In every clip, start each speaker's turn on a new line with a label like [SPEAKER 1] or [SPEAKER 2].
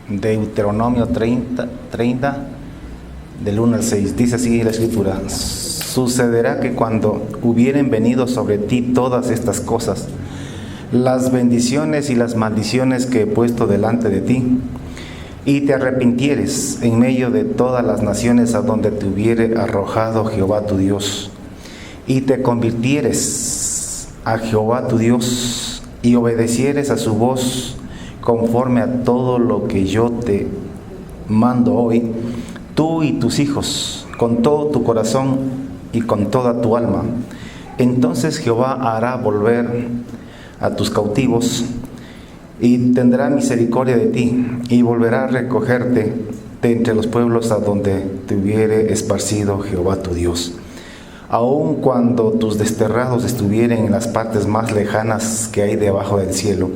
[SPEAKER 1] Deuteronomio 30, del 1 al 6. Dice así la Escritura: sucederá que cuando hubieren venido sobre ti todas estas cosas, las bendiciones y las maldiciones que he puesto delante de ti, y te arrepintieres en medio de todas las naciones a donde te hubiere arrojado Jehová tu Dios, y te convirtieres a Jehová tu Dios, y obedecieres a su voz conforme a todo lo que yo te mando hoy, tú y tus hijos, con todo tu corazón y con toda tu alma, entonces Jehová hará volver a tus cautivos y tendrá misericordia de ti, y volverá a recogerte de entre los pueblos a donde te hubiere esparcido Jehová tu Dios. Aun cuando tus desterrados estuvieren en las partes más lejanas que hay debajo del cielo,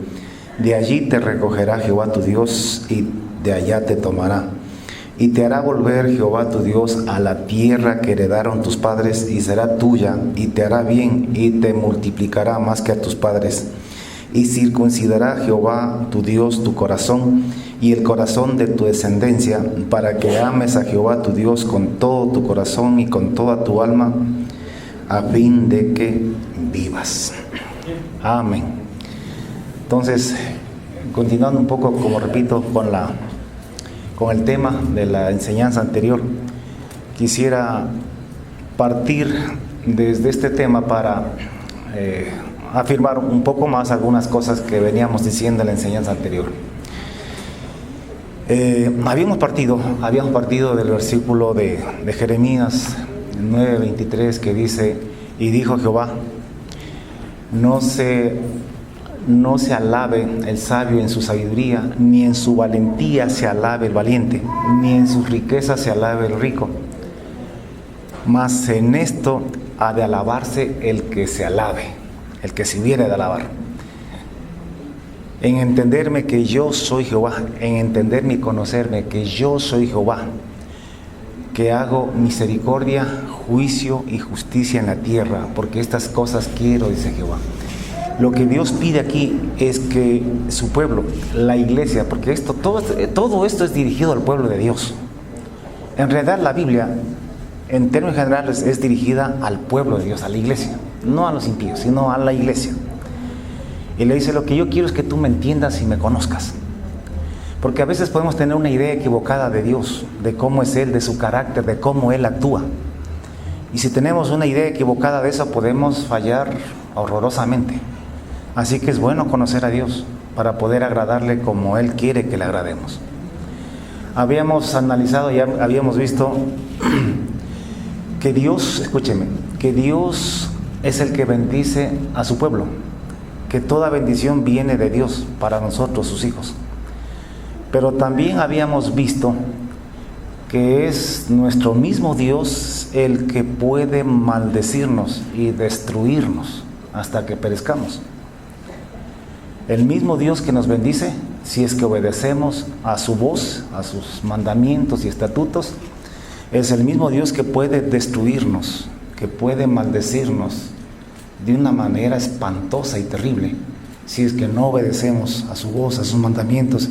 [SPEAKER 1] de allí te recogerá Jehová tu Dios, y de allá te tomará. Y te hará volver Jehová tu Dios a la tierra que heredaron tus padres, y será tuya, y te hará bien, y te multiplicará más que a tus padres. Y circuncidará Jehová tu Dios tu corazón y el corazón de tu descendencia, para que ames a Jehová tu Dios con todo tu corazón y con toda tu alma, a fin de que vivas. Amén. Entonces, continuando un poco, como repito, con el tema de la enseñanza anterior, quisiera partir desde este tema para afirmar un poco más algunas cosas que veníamos diciendo en la enseñanza anterior. Habíamos partido del versículo de Jeremías 9:23, que dice: y dijo Jehová, no se alabe el sabio en su sabiduría, ni en su valentía se alabe el valiente, ni en sus riquezas se alabe el rico, mas en esto ha de alabarse el que se alabe, el que se hubiere de alabar. En entenderme que yo soy Jehová, en entenderme y conocerme que yo soy Jehová, que hago misericordia, juicio y justicia en la tierra, porque estas cosas quiero, dice Jehová. Lo que Dios pide aquí es que su pueblo, la iglesia, porque todo esto es dirigido al pueblo de Dios. En realidad la Biblia, en términos generales, es dirigida al pueblo de Dios, a la iglesia, no a los impíos, sino a la iglesia. Y le dice: lo que yo quiero es que tú me entiendas y me conozcas. Porque a veces podemos tener una idea equivocada de Dios, de cómo es Él, de su carácter, de cómo Él actúa. Y si tenemos una idea equivocada de eso, podemos fallar horrorosamente. Así que es bueno conocer a Dios para poder agradarle como Él quiere que le agrademos. Habíamos analizado y habíamos visto que Dios, escúcheme, que Dios es el que bendice a su pueblo, que toda bendición viene de Dios para nosotros, sus hijos. Pero también habíamos visto que es nuestro mismo Dios el que puede maldecirnos y destruirnos hasta que perezcamos. El mismo Dios que nos bendice, si es que obedecemos a su voz, a sus mandamientos y estatutos, es el mismo Dios que puede destruirnos, que puede maldecirnos de una manera espantosa y terrible, si es que no obedecemos a su voz, a sus mandamientos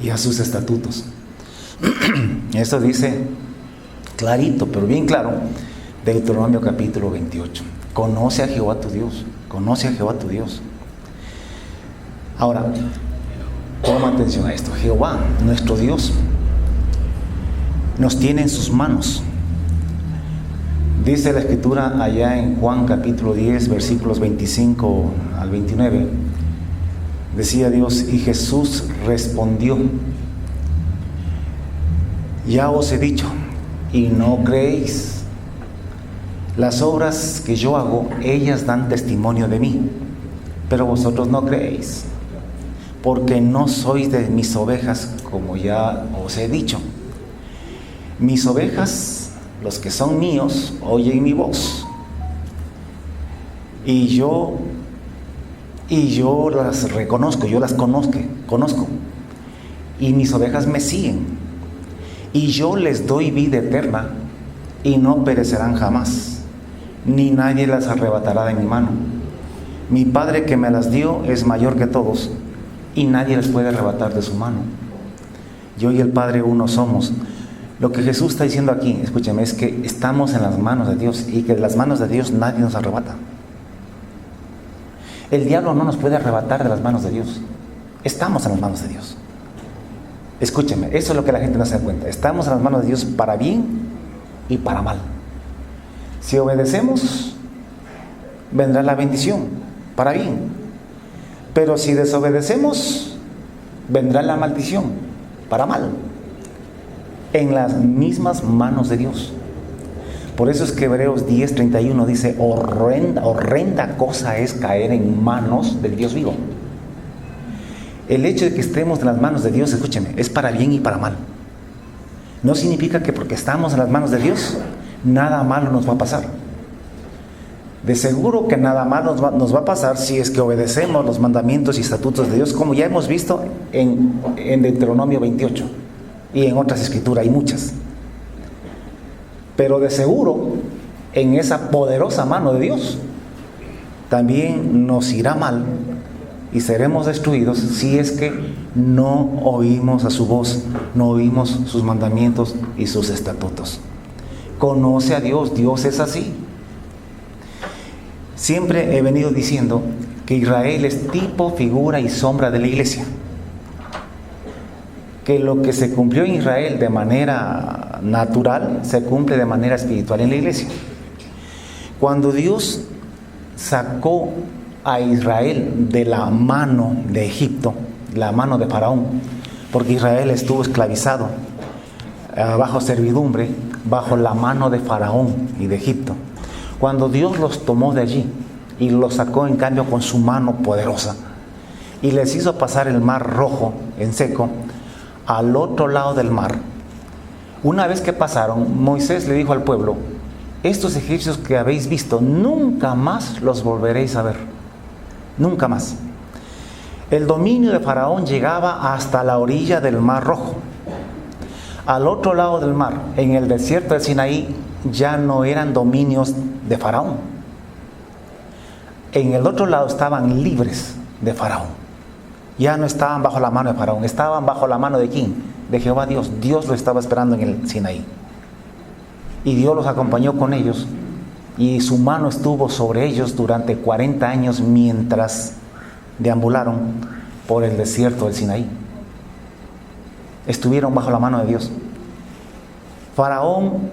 [SPEAKER 1] y a sus estatutos. Esto dice clarito, pero bien claro, Deuteronomio capítulo 28. Conoce a Jehová tu Dios, conoce a Jehová tu Dios. Ahora, toma atención a esto. Jehová, nuestro Dios, nos tiene en sus manos. Dice la Escritura allá en Juan capítulo 10, versículos 25 al 29. Decía Dios: y Jesús respondió: ya os he dicho, y no creéis. Las obras que yo hago, ellas dan testimonio de mí, pero vosotros no creéis, porque no sois de mis ovejas, como ya os he dicho. Mis ovejas, los que son míos, oyen mi voz, y yo las reconozco, yo las conozco, y mis ovejas me siguen, y yo les doy vida eterna, y no perecerán jamás, ni nadie las arrebatará de mi mano. Mi Padre que me las dio es mayor que todos, y nadie las puede arrebatar de su mano. Yo y el Padre uno somos. Lo que Jesús está diciendo aquí, escúcheme, es que estamos en las manos de Dios y que de las manos de Dios nadie nos arrebata. El diablo no nos puede arrebatar de las manos de Dios. Estamos en las manos de Dios. Escúcheme, eso es lo que la gente no se da cuenta. Estamos en las manos de Dios para bien y para mal. Si obedecemos, vendrá la bendición, para bien. Pero si desobedecemos, vendrá la maldición, para mal. En las mismas manos de Dios. Por eso es que Hebreos 10:31 dice, horrenda cosa es caer en manos del Dios vivo. El hecho de que estemos en las manos de Dios, escúcheme, es para bien y para mal. No significa que porque estamos en las manos de Dios, nada malo nos va a pasar. De seguro que nada malo nos va a pasar si es que obedecemos los mandamientos y estatutos de Dios, como ya hemos visto en Deuteronomio 28 y en otras escrituras, hay muchas. Pero de seguro, en esa poderosa mano de Dios, también nos irá mal y seremos destruidos si es que no oímos a su voz, no oímos sus mandamientos y sus estatutos. Conoce a Dios, Dios es así. Siempre he venido diciendo que Israel es tipo, figura y sombra de la iglesia. Que lo que se cumplió en Israel de manera natural, se cumple de manera espiritual en la iglesia. Cuando Dios sacó a Israel de la mano de Egipto, la mano de Faraón, porque Israel estuvo esclavizado, bajo servidumbre, bajo la mano de Faraón y de Egipto. Cuando Dios los tomó de allí y los sacó en cambio con su mano poderosa y les hizo pasar el mar rojo en seco al otro lado del mar, una vez que pasaron, Moisés le dijo al pueblo: estos egipcios que habéis visto, nunca más los volveréis a ver, nunca más. El dominio de Faraón llegaba hasta la orilla del mar rojo. Al otro lado del mar, en el desierto del Sinaí, ya no eran dominios de Faraón. En el otro lado estaban libres de Faraón. Ya no estaban bajo la mano de Faraón, estaban bajo la mano de ¿quién? De Jehová Dios. Dios lo estaba esperando en el Sinaí. Y Dios los acompañó con ellos, y su mano estuvo sobre ellos durante 40 años mientras deambularon por el desierto del Sinaí. Estuvieron bajo la mano de Dios. Faraón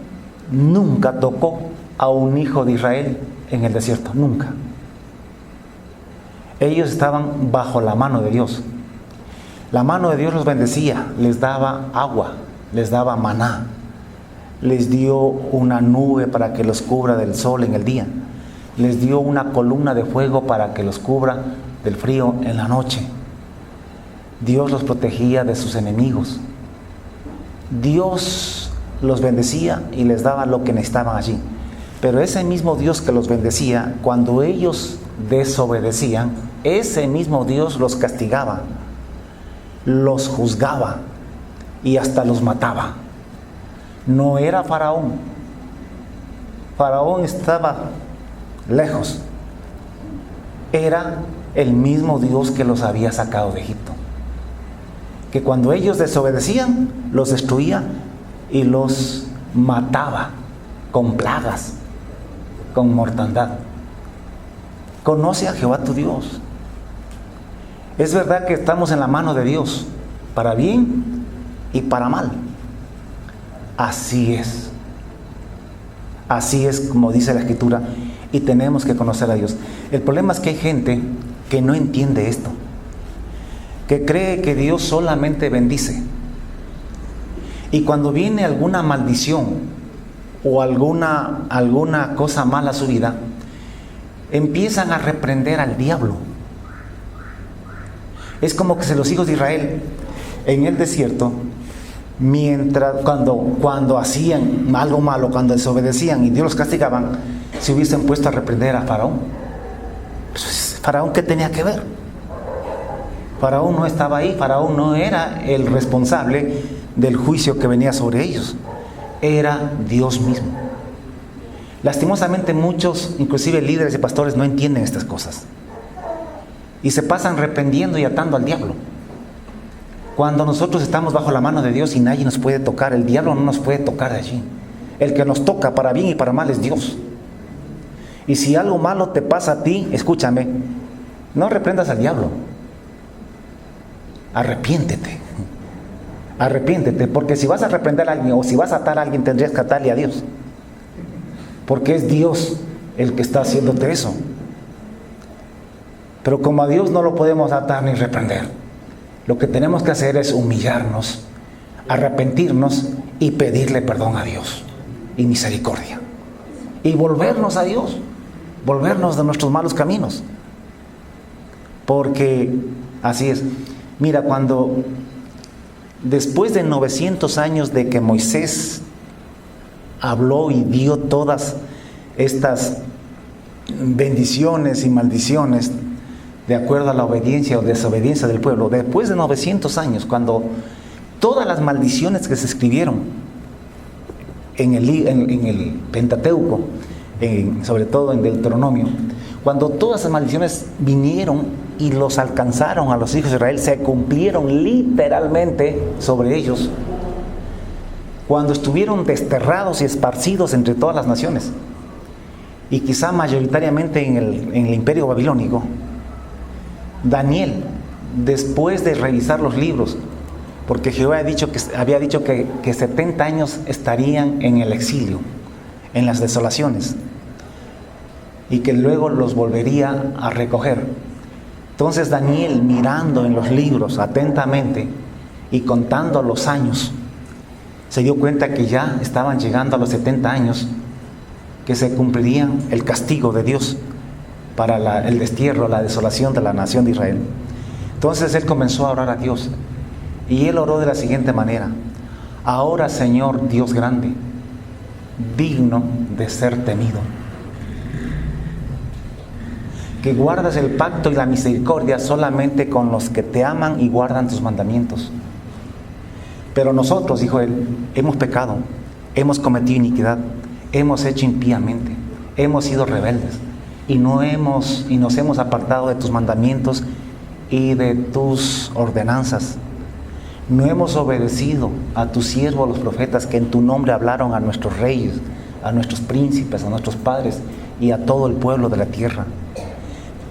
[SPEAKER 1] nunca tocó a un hijo de Israel en el desierto, nunca. Ellos estaban bajo la mano de Dios. La mano de Dios los bendecía, les daba agua, les daba maná, les dio una nube para que los cubra del sol en el día, les dio una columna de fuego para que los cubra del frío en la noche. Dios los protegía de sus enemigos. Dios los bendecía y les daba lo que necesitaban allí. Pero ese mismo Dios que los bendecía, cuando ellos desobedecían, ese mismo Dios los castigaba, los juzgaba y hasta los mataba. No era Faraón. Faraón estaba lejos. Era el mismo Dios que los había sacado de Egipto, que cuando ellos desobedecían, los destruía y los mataba con plagas, con mortandad. Conoce a Jehová tu Dios. Es verdad que estamos en la mano de Dios, para bien y para mal. Así es. Así es como dice la Escritura, y tenemos que conocer a Dios. El problema es que hay gente que no entiende esto, que cree que Dios solamente bendice. Y cuando viene alguna maldición o alguna cosa mala a su vida, empiezan a reprender al diablo. Es como que si los hijos de Israel en el desierto, cuando hacían algo malo, cuando desobedecían y Dios los castigaban, se hubiesen puesto a reprender a Faraón. ¿Faraón qué tenía que ver? Faraón no estaba ahí, Faraón no era el responsable del juicio que venía sobre ellos, era Dios mismo. Lastimosamente muchos, inclusive líderes y pastores, no entienden estas cosas y se pasan reprendiendo y atando al diablo, Cuando nosotros estamos bajo la mano de Dios y nadie nos puede tocar, el diablo no nos puede tocar de allí. El que nos toca para bien y para mal es Dios. Y si algo malo te pasa a ti, escúchame, no reprendas al diablo. Arrepiéntete. Arrepiéntete, porque si vas a reprender a alguien o si vas a atar a alguien, tendrías que atarle a Dios. Porque es Dios el que está haciéndote eso. Pero como a Dios no lo podemos atar ni reprender, lo que tenemos que hacer es humillarnos, arrepentirnos y pedirle perdón a Dios y misericordia. Y volvernos a Dios, volvernos de nuestros malos caminos. Porque así es. Mira, cuando después de 900 años de que Moisés habló y dio todas estas bendiciones y maldiciones de acuerdo a la obediencia o desobediencia del pueblo, después de 900 años, cuando todas las maldiciones que se escribieron en el Pentateuco, sobre todo en Deuteronomio, cuando todas esas maldiciones vinieron y los alcanzaron a los hijos de Israel, se cumplieron literalmente sobre ellos, cuando estuvieron desterrados y esparcidos entre todas las naciones, y quizá mayoritariamente en el imperio babilónico, Daniel, después de revisar los libros, porque Jehová había dicho que 70 años estarían en el exilio, en las desolaciones, y que luego los volvería a recoger. Entonces Daniel, mirando en los libros atentamente y contando los años, se dio cuenta que ya estaban llegando a los 70 años, que se cumplirían el castigo de Dios para el destierro, la desolación de la nación de Israel. Entonces él comenzó a orar a Dios, y él oró de la siguiente manera: ahora, Señor Dios grande, digno de ser temido, que guardas el pacto y la misericordia solamente con los que te aman y guardan tus mandamientos. Pero nosotros, dijo él, hemos pecado, hemos cometido iniquidad, hemos hecho impíamente, hemos sido rebeldes y nos hemos apartado de tus mandamientos y de tus ordenanzas. No hemos obedecido a tus siervos los profetas, que en tu nombre hablaron a nuestros reyes, a nuestros príncipes, a nuestros padres y a todo el pueblo de la tierra.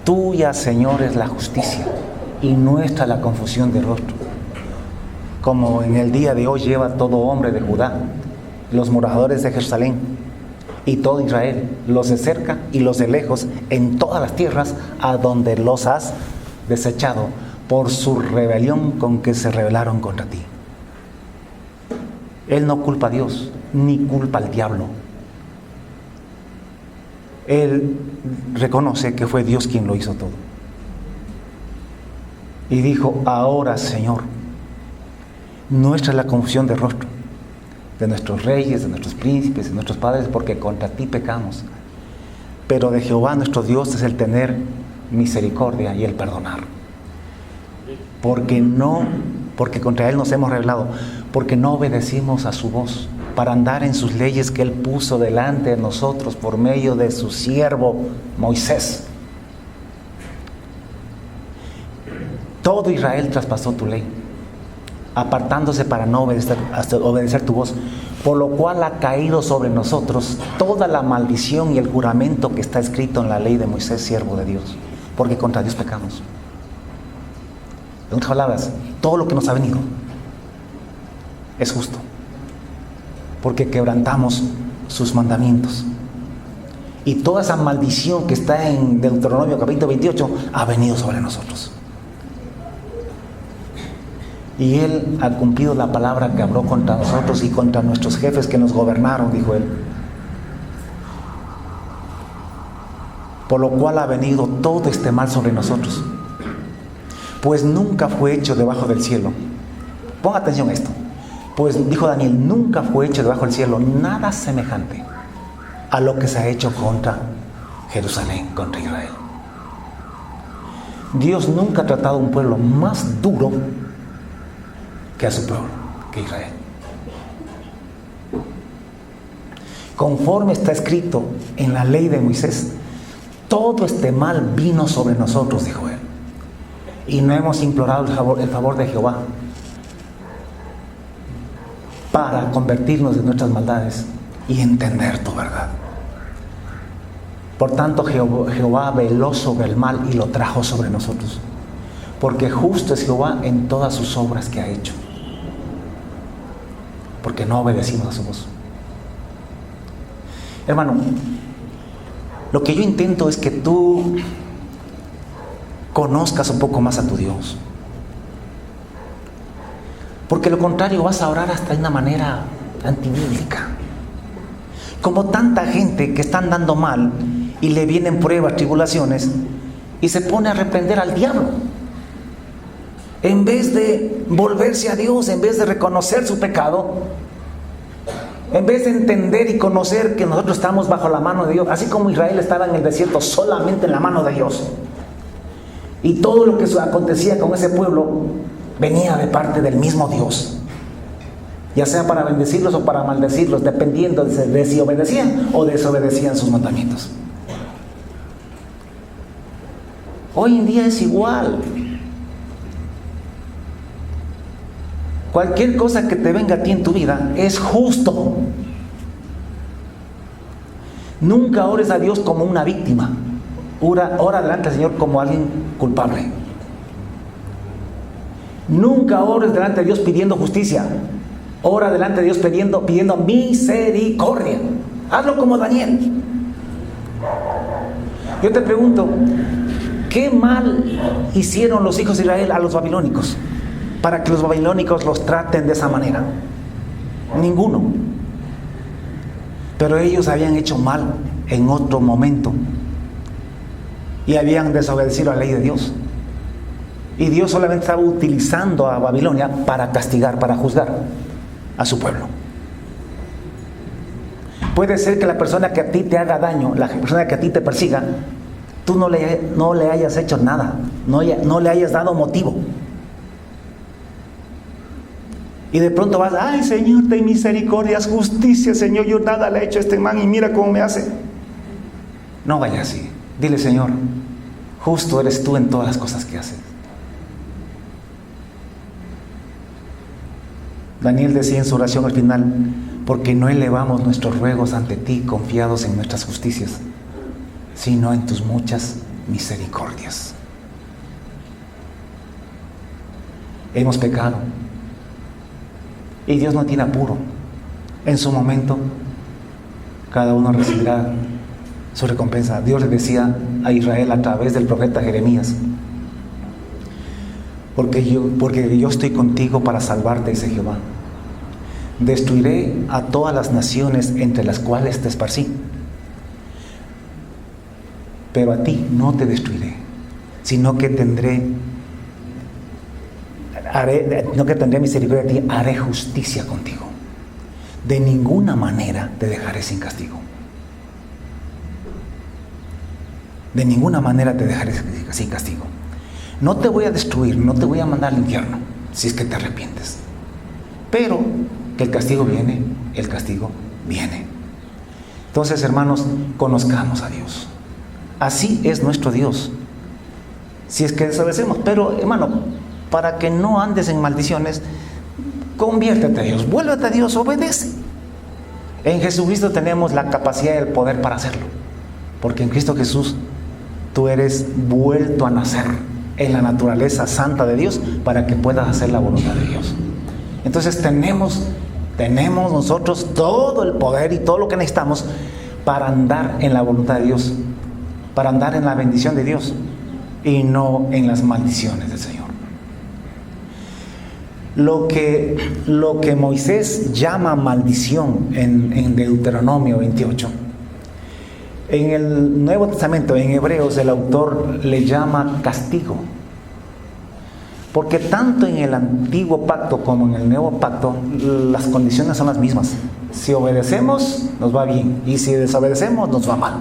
[SPEAKER 1] Tuya, Señor, es la justicia y nuestra la confusión de rostro, como en el día de hoy lleva todo hombre de Judá, los moradores de Jerusalén y todo Israel, los de cerca y los de lejos, en todas las tierras a donde los has desechado por su rebelión con que se rebelaron contra ti. Él no culpa a Dios, ni culpa al diablo. Él reconoce que fue Dios quien lo hizo todo. Y dijo: ahora, Señor, nuestra es la confusión de rostro de nuestros reyes, de nuestros príncipes, de nuestros padres, porque contra ti pecamos. Pero de Jehová nuestro Dios es el tener misericordia y el perdonar. Porque contra Él nos hemos rebelado, porque no obedecimos a su voz, para andar en sus leyes que Él puso delante de nosotros por medio de su siervo Moisés. Todo Israel traspasó tu ley, apartándose para no obedecer tu voz, por lo cual ha caído sobre nosotros toda la maldición y el juramento que está escrito en la ley de Moisés, siervo de Dios, porque contra Dios pecamos. En otras palabras, todo lo que nos ha venido es justo, porque quebrantamos sus mandamientos. Y toda esa maldición que está en Deuteronomio capítulo 28 ha venido sobre nosotros. Y Él ha cumplido la palabra que habló contra nosotros y contra nuestros jefes que nos gobernaron, dijo Él. Por lo cual ha venido todo este mal sobre nosotros. Pues nunca fue hecho debajo del cielo. Ponga atención a esto. Pues dijo Daniel, nunca fue hecho debajo del cielo nada semejante a lo que se ha hecho contra Jerusalén, contra Israel. Dios nunca ha tratado a un pueblo más duro que a su pueblo, que Israel. Conforme está escrito en la ley de Moisés, todo este mal vino sobre nosotros, dijo Él. Y no hemos implorado el favor de Jehová, para convertirnos de nuestras maldades y entender tu verdad. Por tanto, Jehová veló sobre el mal y lo trajo sobre nosotros, porque justo es Jehová en todas sus obras que ha hecho, porque no obedecimos a su voz. Hermano, lo que yo intento es que tú conozcas un poco más a tu Dios, porque lo contrario vas a orar hasta de una manera antibíblica, como tanta gente que está andando mal y le vienen pruebas, tribulaciones, y se pone a reprender al diablo. En vez de volverse a Dios, en vez de reconocer su pecado, en vez de entender y conocer que nosotros estamos bajo la mano de Dios, así como Israel estaba en el desierto solamente en la mano de Dios, y todo lo que acontecía con ese pueblo venía de parte del mismo Dios, ya sea para bendecirlos o para maldecirlos, dependiendo de si obedecían o desobedecían sus mandamientos. Hoy en día es igual. Cualquier cosa que te venga a ti en tu vida es justo. Nunca ores a Dios como una víctima. Ora delante del Señor como alguien culpable. Nunca ores delante de Dios pidiendo justicia. Ora delante de Dios pidiendo misericordia. Hazlo como Daniel. Yo te pregunto, ¿qué mal hicieron los hijos de Israel a los babilónicos para que los babilónicos los traten de esa manera? Ninguno. Pero ellos habían hecho mal en otro momento y habían desobedecido a la ley de Dios. Y Dios solamente estaba utilizando a Babilonia para castigar, para juzgar a su pueblo. Puede ser que la persona que a ti te haga daño, la persona que a ti te persiga, tú no le hayas hecho nada, no le hayas dado motivo. Y de pronto vas, ay Señor, ten misericordia, haz justicia, Señor, yo nada le he hecho a este man y mira cómo me hace. No vaya así. Dile, Señor, justo eres tú en todas las cosas que haces. Daniel decía en su oración al final, porque no elevamos nuestros ruegos ante ti confiados en nuestras justicias, sino en tus muchas misericordias. Hemos pecado y Dios no tiene apuro. En su momento cada uno recibirá su recompensa. Dios le decía a Israel a través del profeta Jeremías, porque yo estoy contigo para salvarte, dice Jehová. Destruiré a todas las naciones entre las cuales te esparcí, pero a ti no te destruiré, sino que tendré misericordia de ti, haré justicia contigo. De ninguna manera te dejaré sin castigo. De ninguna manera te dejaré sin castigo. No te voy a destruir, no te voy a mandar al infierno, si es que te arrepientes. Pero que el castigo viene, el castigo viene. Entonces, hermanos, conozcamos a Dios. Así es nuestro Dios. Si es que desobedecemos. Pero, hermano, para que no andes en maldiciones, conviértete a Dios, vuélvete a Dios, obedece. En Jesucristo tenemos la capacidad y el poder para hacerlo. Porque en Cristo Jesús tú eres vuelto a nacer en la naturaleza santa de Dios para que puedas hacer la voluntad de Dios. Entonces tenemos nosotros todo el poder y todo lo que necesitamos para andar en la voluntad de Dios, para andar en la bendición de Dios y no en las maldiciones del Señor. Lo que Moisés llama maldición en Deuteronomio 28, en el Nuevo Testamento, en Hebreos, el autor le llama castigo. Porque tanto en el antiguo pacto como en el nuevo pacto, las condiciones son las mismas. Si obedecemos, nos va bien, y si desobedecemos, nos va mal.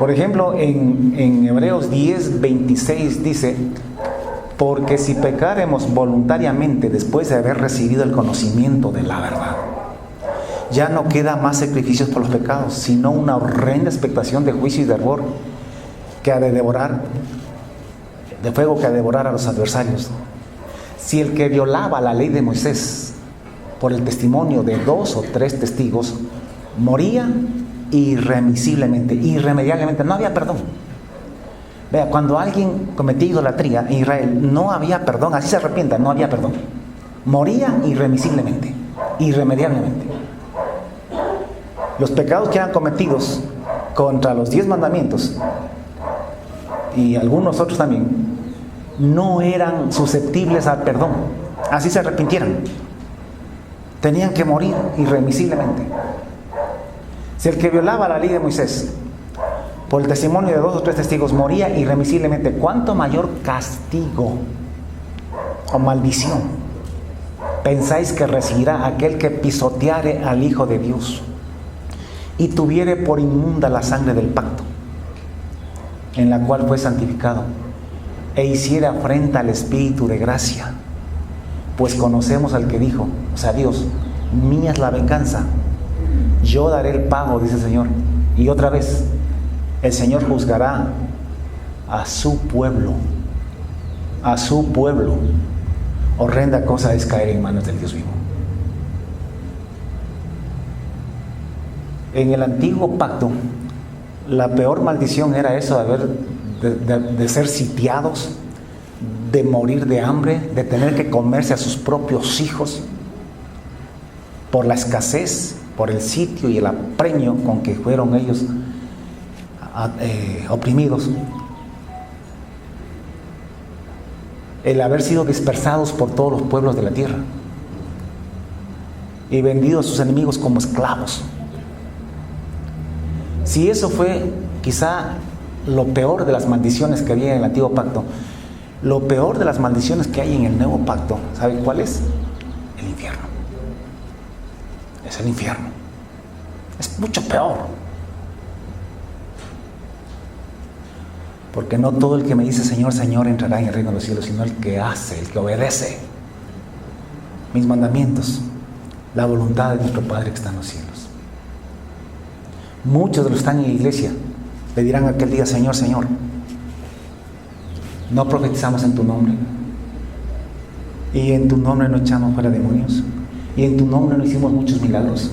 [SPEAKER 1] Por ejemplo, en Hebreos 10:26 dice, porque si pecaremos voluntariamente después de haber recibido el conocimiento de la verdad, ya no queda más sacrificios por los pecados, sino una horrenda expectación de juicio y de hervor que ha de devorar, de fuego que ha de devorar a los adversarios. Si el que violaba la ley de Moisés por el testimonio de 2 o 3 testigos, moría irremisiblemente, irremediablemente, no había perdón. Vea, cuando alguien cometía idolatría en Israel, no había perdón, así se arrepienta, no había perdón. Moría irremisiblemente, irremediablemente. Los pecados que eran cometidos contra los 10 mandamientos y algunos otros también, no eran susceptibles al perdón, así se arrepintieran. Tenían que morir irremisiblemente. Si el que violaba la ley de Moisés, por el testimonio de 2 o 3 testigos, moría irremisiblemente, ¿cuánto mayor castigo o maldición pensáis que recibirá aquel que pisoteare al Hijo de Dios y tuviere por inmunda la sangre del pacto, en la cual fue santificado, e hiciere afrenta al Espíritu de gracia? Pues conocemos al que dijo, o sea, Dios: mía es la venganza, yo daré el pago, dice el Señor. Y otra vez, el Señor juzgará a su pueblo, a su pueblo. Horrenda cosa es caer en manos del Dios vivo. En el antiguo pacto, la peor maldición era eso, de ser sitiados, de morir de hambre, de tener que comerse a sus propios hijos, por la escasez, por el sitio y el apremio con que fueron ellos oprimidos. El haber sido dispersados por todos los pueblos de la tierra y vendidos a sus enemigos como esclavos. Si eso fue quizá lo peor de las maldiciones que había en el antiguo pacto, lo peor de las maldiciones que hay en el nuevo pacto, ¿saben cuál es? El infierno. Es el infierno. Es mucho peor. Porque no todo el que me dice Señor, Señor entrará en el reino de los cielos, sino el que hace, el que obedece mis mandamientos, la voluntad de nuestro Padre que está en los cielos. Muchos de los que están en la iglesia le dirán aquel día: Señor, Señor, no profetizamos en tu nombre, y en tu nombre no echamos fuera demonios, y en tu nombre no hicimos muchos milagros.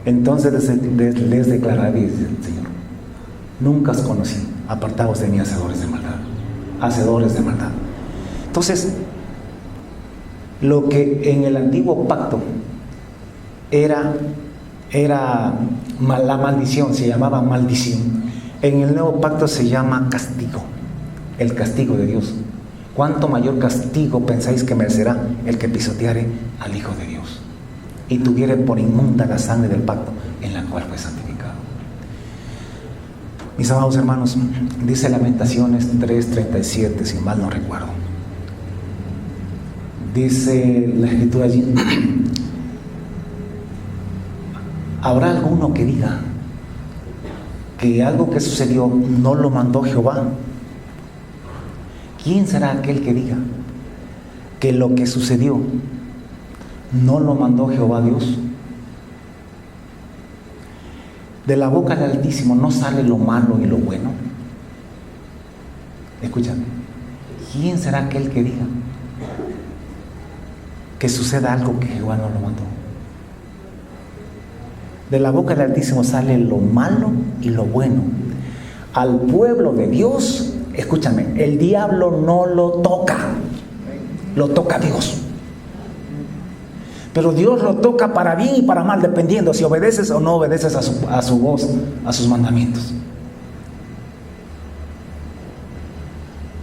[SPEAKER 1] Entonces les declararé, dice el Señor: nunca os conocí, apartaos de mí, hacedores de maldad. Hacedores de maldad. Entonces, lo que en el antiguo pacto era la maldición, se llamaba maldición, en el nuevo pacto se llama castigo, el castigo de Dios. ¿Cuánto mayor castigo pensáis que merecerá el que pisoteare al Hijo de Dios y tuviere por inmunda la sangre del pacto en la cual fue santificado? Mis amados hermanos, dice Lamentaciones 3:37, si mal no recuerdo. Dice la Escritura allí: ¿habrá alguno que diga que algo que sucedió no lo mandó Jehová? ¿Quién será aquel que diga que lo que sucedió no lo mandó Jehová Dios? De la boca del Altísimo no sale lo malo y lo bueno. Escúchame, ¿quién será aquel que diga que suceda algo que Jehová no lo mandó? De la boca del Altísimo sale lo malo y lo bueno. Al pueblo de Dios, escúchame, el diablo no lo toca, lo toca Dios. Pero Dios lo toca para bien y para mal, dependiendo si obedeces o no obedeces a su voz, a sus mandamientos.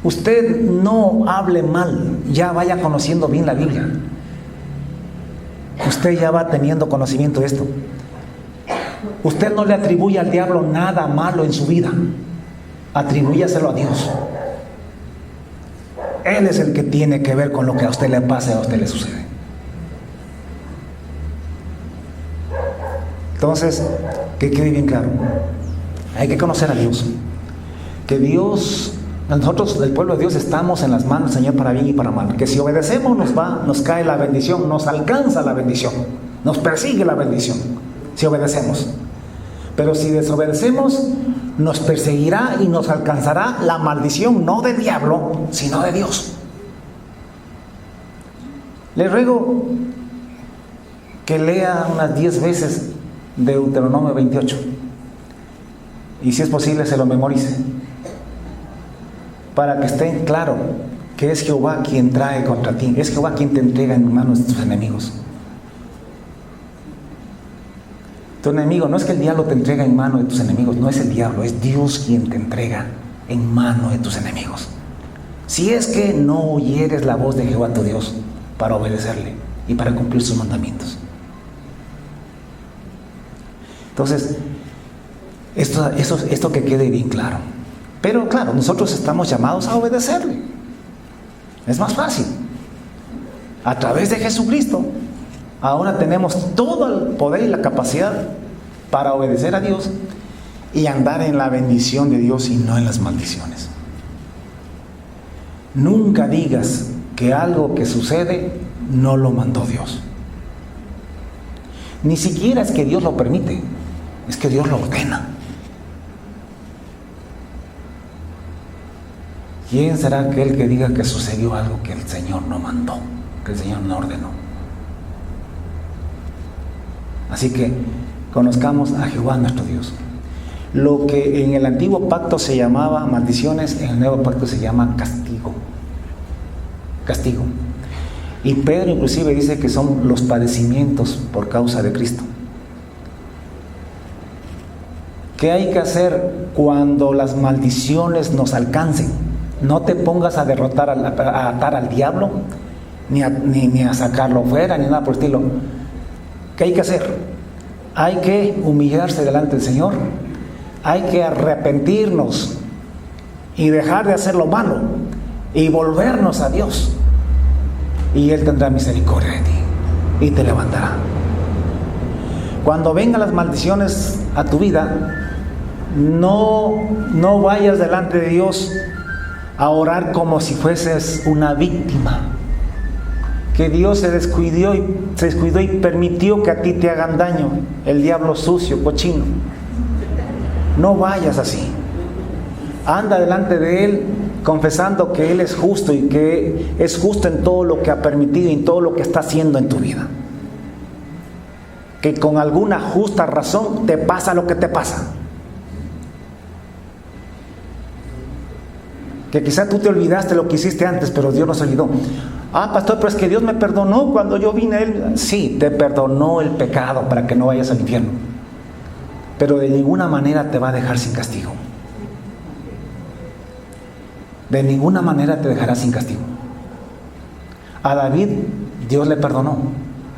[SPEAKER 1] Usted no hable mal, ya vaya conociendo bien la Biblia. Usted ya va teniendo conocimiento de esto. Usted no le atribuye al diablo nada malo en su vida, atribúyaselo a Dios. Él es el que tiene que ver con lo que a usted le pasa y a usted le sucede. Entonces, que quede bien claro, hay que conocer a Dios, que Dios, nosotros, el pueblo de Dios, estamos en las manos del Señor para bien y para mal, que si obedecemos nos cae la bendición, nos alcanza la bendición, nos persigue la bendición, si obedecemos. Pero si desobedecemos, nos perseguirá y nos alcanzará la maldición, no del diablo, sino de Dios. Les ruego que lea unas 10 veces Deuteronomio 28. Y si es posible, se lo memorice. Para que esté claro que es Jehová quien trae contra ti. Es Jehová quien te entrega en manos de tus enemigos. Tu enemigo, no es que el diablo te entrega en manos de tus enemigos. No es el diablo, es Dios quien te entrega en manos de tus enemigos. Si es que no oyeres la voz de Jehová tu Dios para obedecerle y para cumplir sus mandamientos. Entonces, esto que quede bien claro. Pero claro, nosotros estamos llamados a obedecerle. Es más fácil. A través de Jesucristo, ahora tenemos todo el poder y la capacidad para obedecer a Dios y andar en la bendición de Dios y no en las maldiciones. Nunca digas que algo que sucede no lo mandó Dios. Ni siquiera es que Dios lo permite, es que Dios lo ordena. ¿Quién será aquel que diga que sucedió algo que el Señor no mandó, que el Señor no ordenó? Así que conozcamos a Jehová nuestro Dios. Lo que en el antiguo pacto se llamaba maldiciones, en el nuevo pacto se llama castigo. Castigo. Y Pedro inclusive dice que son los padecimientos por causa de Cristo. ¿Qué hay que hacer cuando las maldiciones nos alcancen? No te pongas a derrotar, a atar al diablo, ni a sacarlo fuera, ni nada por el estilo. ¿Qué hay que hacer? Hay que humillarse delante del Señor. Hay que arrepentirnos y dejar de hacer lo malo y volvernos a Dios. Y Él tendrá misericordia de ti y te levantará. Cuando vengan las maldiciones a tu vida, no vayas delante de Dios a orar como si fueses una víctima, que Dios se descuidó y permitió que a ti te hagan daño, el diablo sucio, cochino. No vayas así. Anda delante de Él confesando que Él es justo y que es justo en todo lo que ha permitido y en todo lo que está haciendo en tu vida. Que con alguna justa razón te pasa lo que te pasa. Que quizá tú te olvidaste lo que hiciste antes, pero Dios no se olvidó. Ah, pastor, pero es que Dios me perdonó cuando yo vine a Él. Sí, te perdonó el pecado para que no vayas al infierno. Pero de ninguna manera te va a dejar sin castigo. De ninguna manera te dejará sin castigo. A David, Dios le perdonó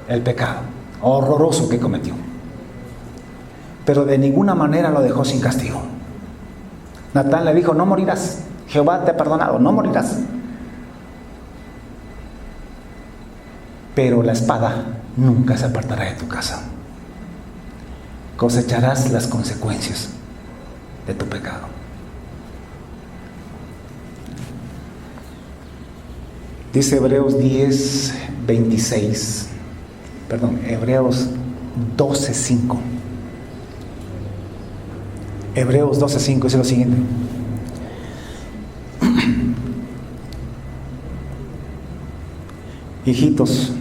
[SPEAKER 1] el pecado horroroso que cometió. Pero de ninguna manera lo dejó sin castigo. Natán le dijo, no morirás. Jehová te ha perdonado, no morirás. Pero la espada nunca se apartará de tu casa. Cosecharás las consecuencias de tu pecado. Dice Hebreos 12:5. Hebreos 12:5 dice lo siguiente. Hijitos,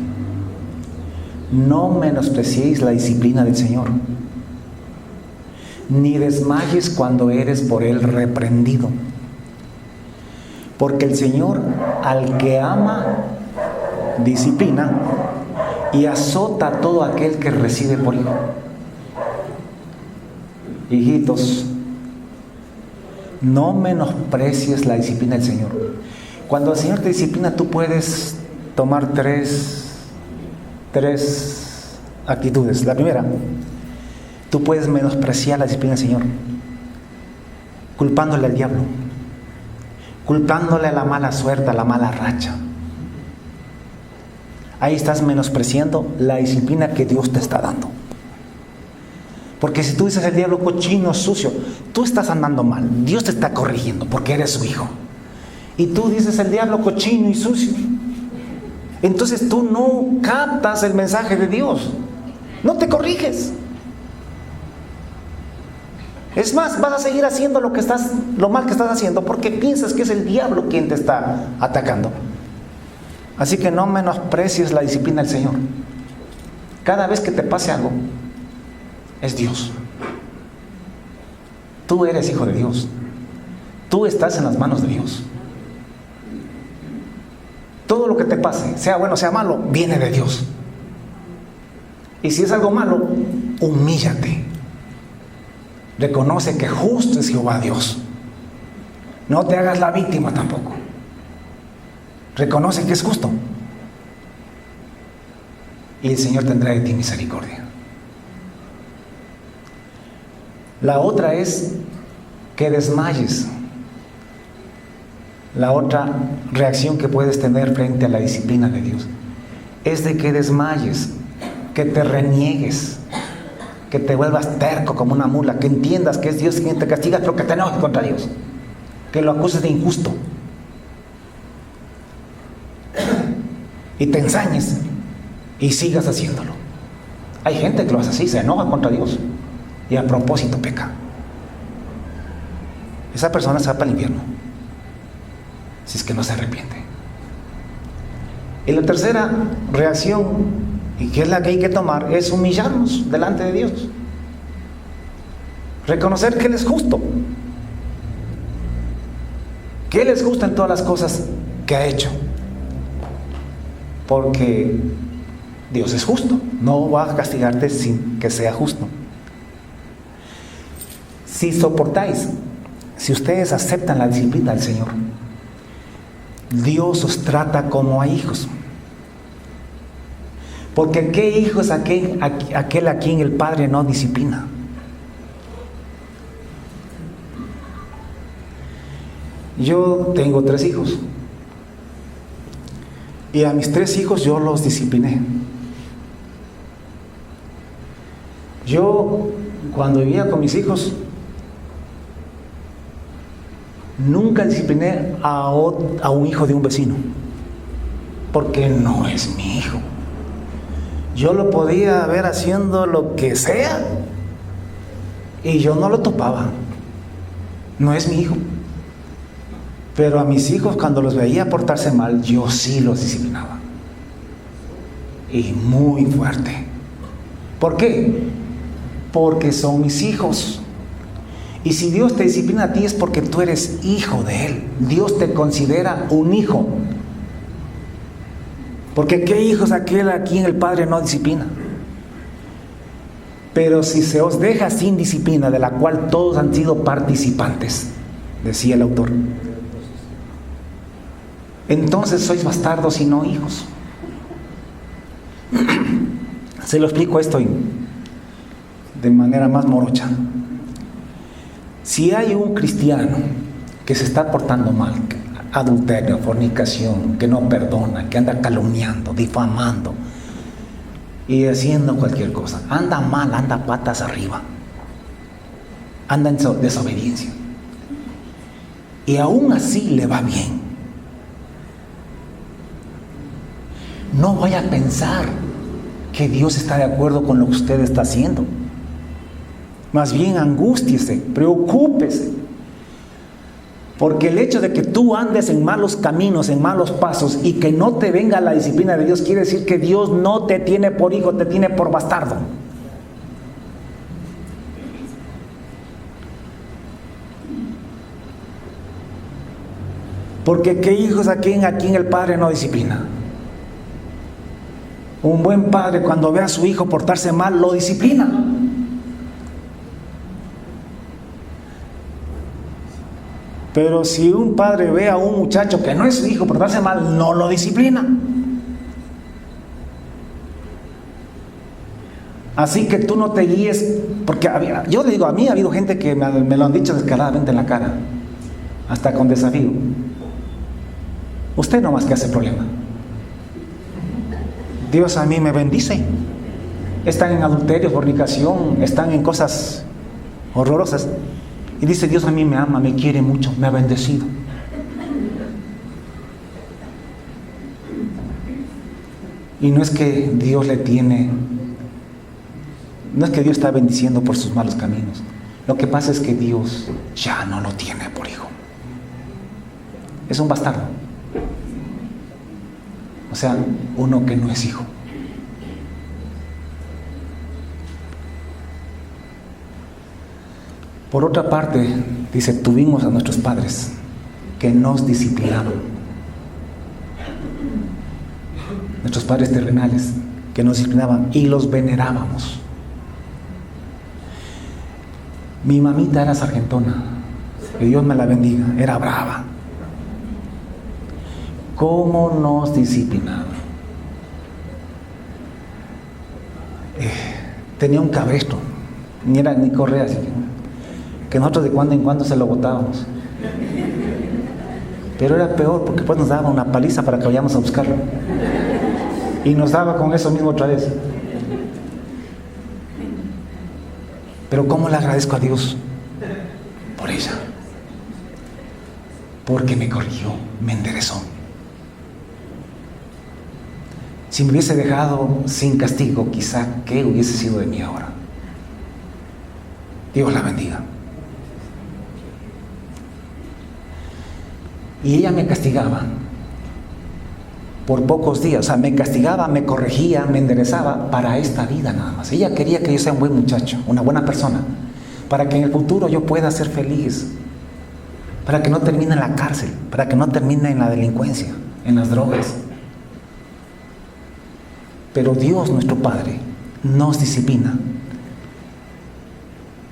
[SPEAKER 1] no menospreciéis la disciplina del Señor, ni desmayes cuando eres por Él reprendido. Porque el Señor al que ama, disciplina y azota a todo aquel que recibe por hijo. Hijitos, no menosprecies la disciplina del Señor. Cuando el Señor te disciplina, tú puedes tomar tres actitudes. La primera, tú puedes menospreciar la disciplina del Señor, culpándole al diablo, culpándole a la mala suerte, a la mala racha. Ahí estás menospreciando la disciplina que Dios te está dando. Porque si tú dices el diablo cochino, sucio, tú estás andando mal. Dios te está corrigiendo porque eres su hijo. Y tú dices el diablo cochino y sucio. Entonces tú no captas el mensaje de Dios. No te corriges. Es más, vas a seguir haciendo lo mal que estás haciendo porque piensas que es el diablo quien te está atacando. Así que no menosprecies la disciplina del Señor. Cada vez que te pase algo, es Dios. Tú eres hijo de Dios. Tú estás en las manos de Dios. Todo lo que te pase, sea bueno, sea malo, viene de Dios. Y si es algo malo, humíllate. Reconoce que justo es Jehová Dios. No te hagas la víctima tampoco. Reconoce que es justo. Y el Señor tendrá de ti misericordia. La otra es que desmayes. La otra reacción que puedes tener frente a la disciplina de Dios es de que desmayes, que te reniegues, que te vuelvas terco como una mula, que entiendas que es Dios quien te castiga, pero que te enojes contra Dios, que lo acuses de injusto y te ensañes y sigas haciéndolo. Hay gente que lo hace así, se enoja contra Dios y a propósito peca. Esa persona se va para el infierno si es que no se arrepiente. Y la tercera reacción, y que es la que hay que tomar, es humillarnos delante de Dios. Reconocer que Él es justo. Que Él es justo en todas las cosas que ha hecho. Porque Dios es justo. No va a castigarte sin que sea justo. Si soportáis, si ustedes aceptan la disciplina del Señor, Dios os trata como a hijos. Porque ¿qué hijo es aquel a quien el Padre no disciplina? Yo tengo 3 hijos. Y a mis 3 hijos yo los discipliné. Yo, cuando vivía con mis hijos, nunca discipliné a un hijo de un vecino, porque no es mi hijo. Yo lo podía ver haciendo lo que sea y yo no lo topaba. No es mi hijo. Pero a mis hijos, cuando los veía portarse mal, yo sí los disciplinaba. Y muy fuerte. ¿Por qué? Porque son mis hijos. Y si Dios te disciplina a ti es porque tú eres hijo de Él. Dios te considera un hijo. Porque ¿qué hijo es aquel a quien el Padre no disciplina? Pero si se os deja sin disciplina, de la cual todos han sido participantes, decía el autor, entonces sois bastardos y no hijos. Se lo explico esto de manera más morocha. Si hay un cristiano que se está portando mal, adulterio, fornicación, que no perdona, que anda calumniando, difamando y haciendo cualquier cosa, anda mal, anda patas arriba, anda en desobediencia, y aún así le va bien, no vaya a pensar que Dios está de acuerdo con lo que usted está haciendo. Más bien angústiese, preocúpese. Porque el hecho de que tú andes en malos caminos, en malos pasos, y que no te venga la disciplina de Dios, quiere decir que Dios no te tiene por hijo, te tiene por bastardo. Porque ¿qué hijo es a quien el Padre no disciplina? Un buen padre, cuando ve a su hijo portarse mal, lo disciplina. Pero si un padre ve a un muchacho que no es su hijo portarse mal, no lo disciplina. Así que tú no te guíes, porque yo le digo, a mí ha habido gente que me lo han dicho descaradamente en la cara, hasta con desafío. Usted no más que hace problema. Dios a mí me bendice. Están en adulterio, fornicación, están en cosas horrorosas. Y dice, Dios a mí me ama, me quiere mucho, me ha bendecido. Y no es que Dios no es que Dios está bendiciendo por sus malos caminos. Lo que pasa es que Dios ya no lo tiene por hijo. Es un bastardo. O sea, uno que no es hijo. Por otra parte, dice, tuvimos a nuestros padres que nos disciplinaban. Nuestros padres terrenales que nos disciplinaban y los venerábamos. Mi mamita era sargentona, que Dios me la bendiga, era brava. ¿Cómo nos disciplinaba? Tenía un cabresto, ni era ni correa, así que nosotros de cuando en cuando se lo botábamos. Pero era peor porque después nos daba una paliza para que vayamos a buscarlo. Y nos daba con eso mismo otra vez. Pero ¿cómo le agradezco a Dios por ella? Porque me corrigió, me enderezó. Si me hubiese dejado sin castigo, quizá ¿qué hubiese sido de mí ahora? Dios la bendiga. Y ella me castigaba por pocos días, o sea, me castigaba, me corregía, me enderezaba para esta vida nada más. Ella quería que yo sea un buen muchacho, una buena persona, para que en el futuro yo pueda ser feliz, para que no termine en la cárcel, para que no termine en la delincuencia, en las drogas. Pero Dios, nuestro Padre, nos disciplina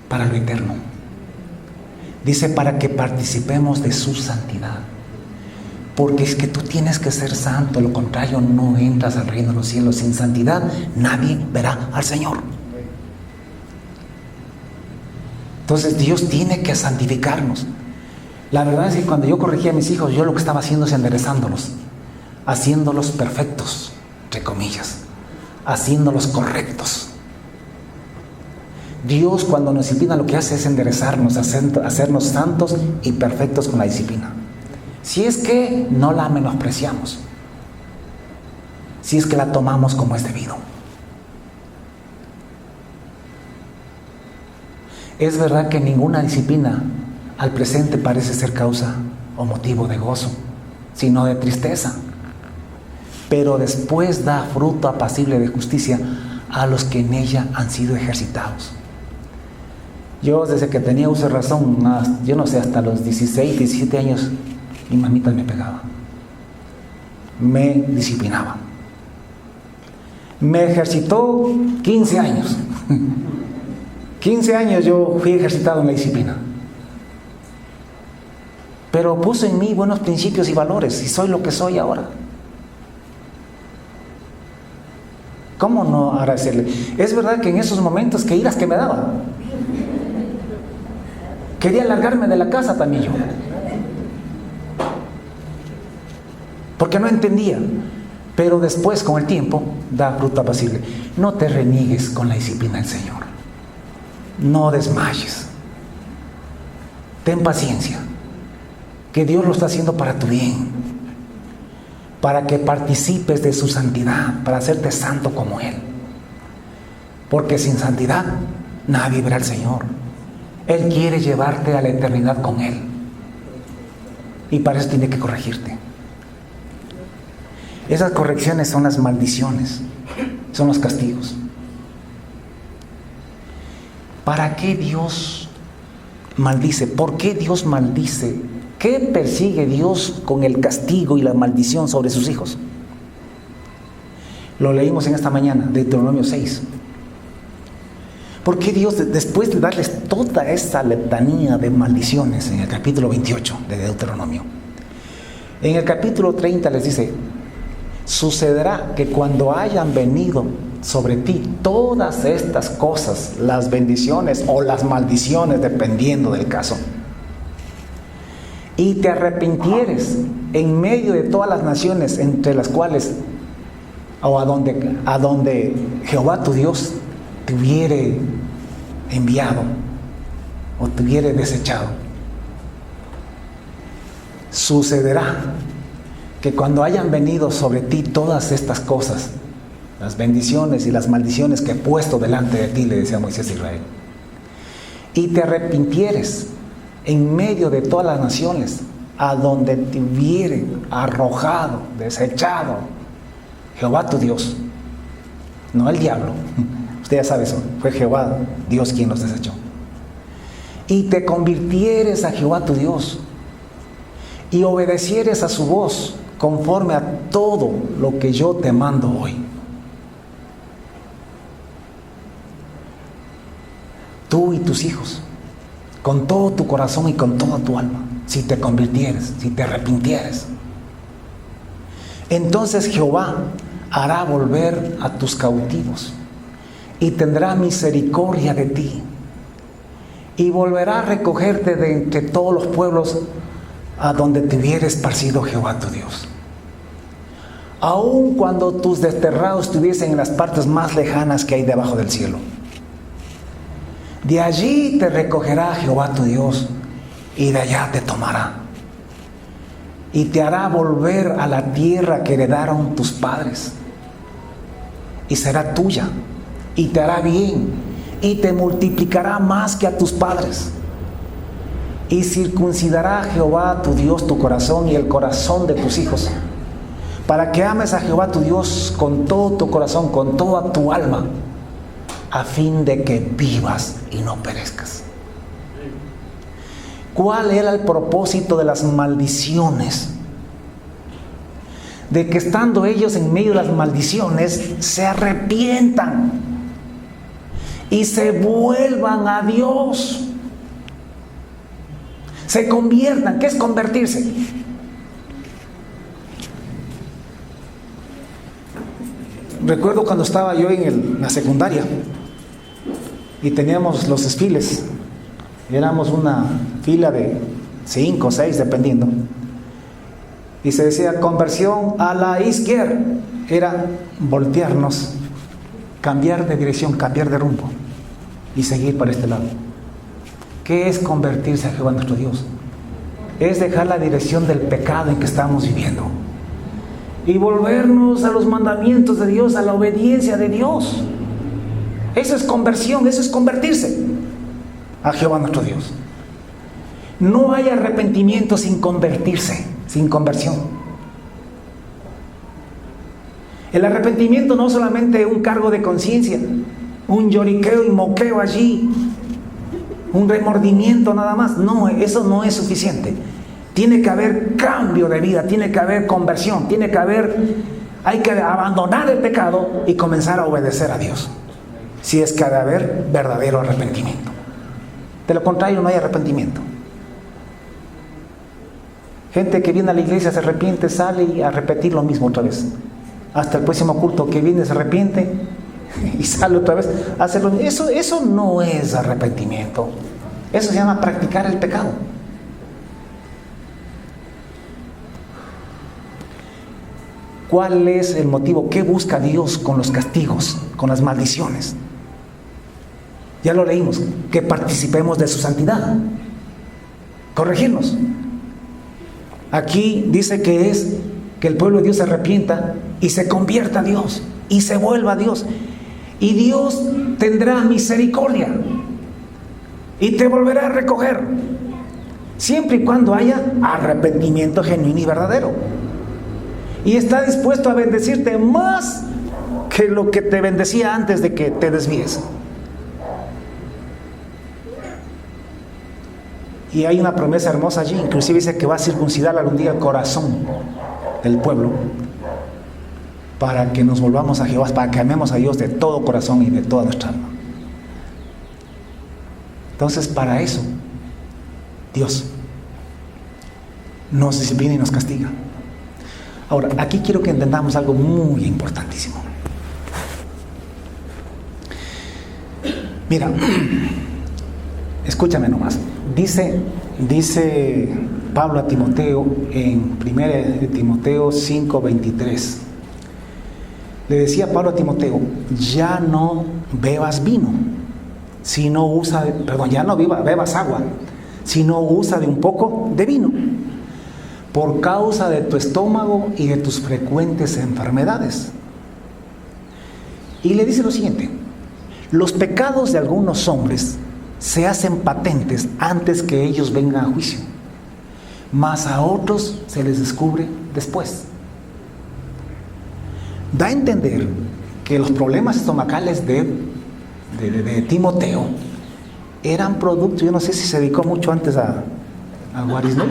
[SPEAKER 1] para lo eterno. Dice, para que participemos de su santidad. Porque es que tú tienes que ser santo, lo contrario no entras al reino de los cielos. Sin santidad nadie verá al Señor. Entonces Dios tiene que santificarnos. La verdad es que cuando yo corregía a mis hijos, yo lo que estaba haciendo es enderezándolos, haciéndolos perfectos, entre comillas, haciéndolos correctos. Dios, cuando nos disciplina, lo que hace es enderezarnos, hacernos santos y perfectos con la disciplina. Si es que no la menospreciamos, si es que la tomamos como es debido. Es verdad que ninguna disciplina al presente parece ser causa o motivo de gozo, sino de tristeza. Pero después da fruto apacible de justicia a los que en ella han sido ejercitados. Yo desde que tenía uso de razón, yo no sé, hasta los 16, 17 años, mi mamita me pegaba, me disciplinaba, me ejercitó 15 años. 15 años yo fui ejercitado en la disciplina, pero puso en mí buenos principios y valores y soy lo que soy ahora. ¿Cómo no agradecerle? Es verdad que en esos momentos, que iras que me daba, quería largarme de la casa también yo, porque no entendía. Pero después, con el tiempo, da fruto apacible. No te reniegues con la disciplina del Señor. No desmayes. Ten paciencia, que Dios lo está haciendo para tu bien, para que participes de su santidad, para hacerte santo como Él. Porque sin santidad nadie verá al Señor. Él quiere llevarte a la eternidad con Él, y para eso tiene que corregirte. Esas correcciones son las maldiciones, son los castigos. ¿Para qué Dios maldice? ¿Por qué Dios maldice? ¿Qué persigue Dios con el castigo y la maldición sobre sus hijos? Lo leímos en esta mañana, Deuteronomio 6. ¿Por qué Dios, después de darles toda esa letanía de maldiciones en el capítulo 28 de Deuteronomio, en el capítulo 30 les dice: sucederá que cuando hayan venido sobre ti todas estas cosas, las bendiciones o las maldiciones, dependiendo del caso, y te arrepintieres en medio de todas las naciones entre las cuales, o a donde Jehová tu Dios te hubiere enviado o te hubiere desechado, sucederá que cuando hayan venido sobre ti todas estas cosas, las bendiciones y las maldiciones que he puesto delante de ti, le decía Moisés a Israel, y te arrepintieres en medio de todas las naciones a donde te hubiere arrojado, desechado Jehová tu Dios, no el diablo, usted ya sabe eso, fue Jehová Dios quien los desechó, y te convirtieres a Jehová tu Dios, y obedecieres a su voz conforme a todo lo que yo te mando hoy. Tú y tus hijos, con todo tu corazón y con toda tu alma, si te convirtieres, si te arrepintieres, entonces Jehová hará volver a tus cautivos y tendrá misericordia de ti, y volverá a recogerte de entre todos los pueblos a donde te hubiera esparcido Jehová tu Dios. Aun cuando tus desterrados estuviesen en las partes más lejanas que hay debajo del cielo, de allí te recogerá Jehová tu Dios, y de allá te tomará, y te hará volver a la tierra que heredaron tus padres, y será tuya, y te hará bien, y te multiplicará más que a tus padres. Y circuncidará Jehová tu Dios tu corazón y el corazón de tus hijos, para que ames a Jehová tu Dios con todo tu corazón, con toda tu alma, a fin de que vivas y no perezcas. ¿Cuál era el propósito de las maldiciones? De que estando ellos en medio de las maldiciones, se arrepientan y se vuelvan a Dios. Se conviertan. ¿Qué es convertirse? Recuerdo cuando estaba yo en la secundaria y teníamos los desfiles. Éramos una fila de 5 o 6 dependiendo. Y se decía conversión a la izquierda. Era voltearnos, cambiar de dirección, cambiar de rumbo y seguir para este lado. ¿Qué es convertirse a Jehová nuestro Dios? Es dejar la dirección del pecado en que estamos viviendo y volvernos a los mandamientos de Dios, a la obediencia de Dios. Eso es conversión, eso es convertirse a Jehová nuestro Dios. No hay arrepentimiento sin convertirse, sin conversión. El arrepentimiento no es solamente un cargo de conciencia, un lloriqueo y moqueo allí, un remordimiento nada más. No, eso no es suficiente. Tiene que haber cambio de vida, tiene que haber conversión, hay que abandonar el pecado y comenzar a obedecer a Dios, si es que ha de haber verdadero arrepentimiento. De lo contrario, no hay arrepentimiento. Gente que viene a la iglesia, se arrepiente, sale y a repetir lo mismo otra vez. Hasta el próximo culto que viene, se arrepiente y sale otra vez a hacer lo mismo. Eso no es arrepentimiento. Eso se llama practicar el pecado. ¿Cuál es el motivo? ¿Qué busca Dios con los castigos, con las maldiciones? Ya lo leímos, que participemos de su santidad, corregirnos. Aquí dice que es que el pueblo de Dios se arrepienta y se convierta a Dios y se vuelva a Dios, y Dios tendrá misericordia y te volverá a recoger, siempre y cuando haya arrepentimiento genuino y verdadero, y está dispuesto a bendecirte más que lo que te bendecía antes de que te desvíes. Y hay una promesa hermosa allí, inclusive dice que va a circuncidar algún día el corazón del pueblo para que nos volvamos a Jehová, para que amemos a Dios de todo corazón y de toda nuestra alma. Entonces, para eso Dios nos disciplina y nos castiga. Ahora, aquí quiero que entendamos algo muy importantísimo. Mira, escúchame nomás. Dice Pablo a Timoteo en 1 Timoteo 5:23. Le decía Pablo a Timoteo: ya no bebas vino, ya no bebas agua, sino usa de un poco de vino, por causa de tu estómago y de tus frecuentes enfermedades. Y le dice lo siguiente: los pecados de algunos hombres se hacen patentes antes que ellos vengan a juicio, mas a otros se les descubre después. Da a entender que los problemas estomacales de Timoteo eran productos, yo no sé si se dedicó mucho antes a Guarismo.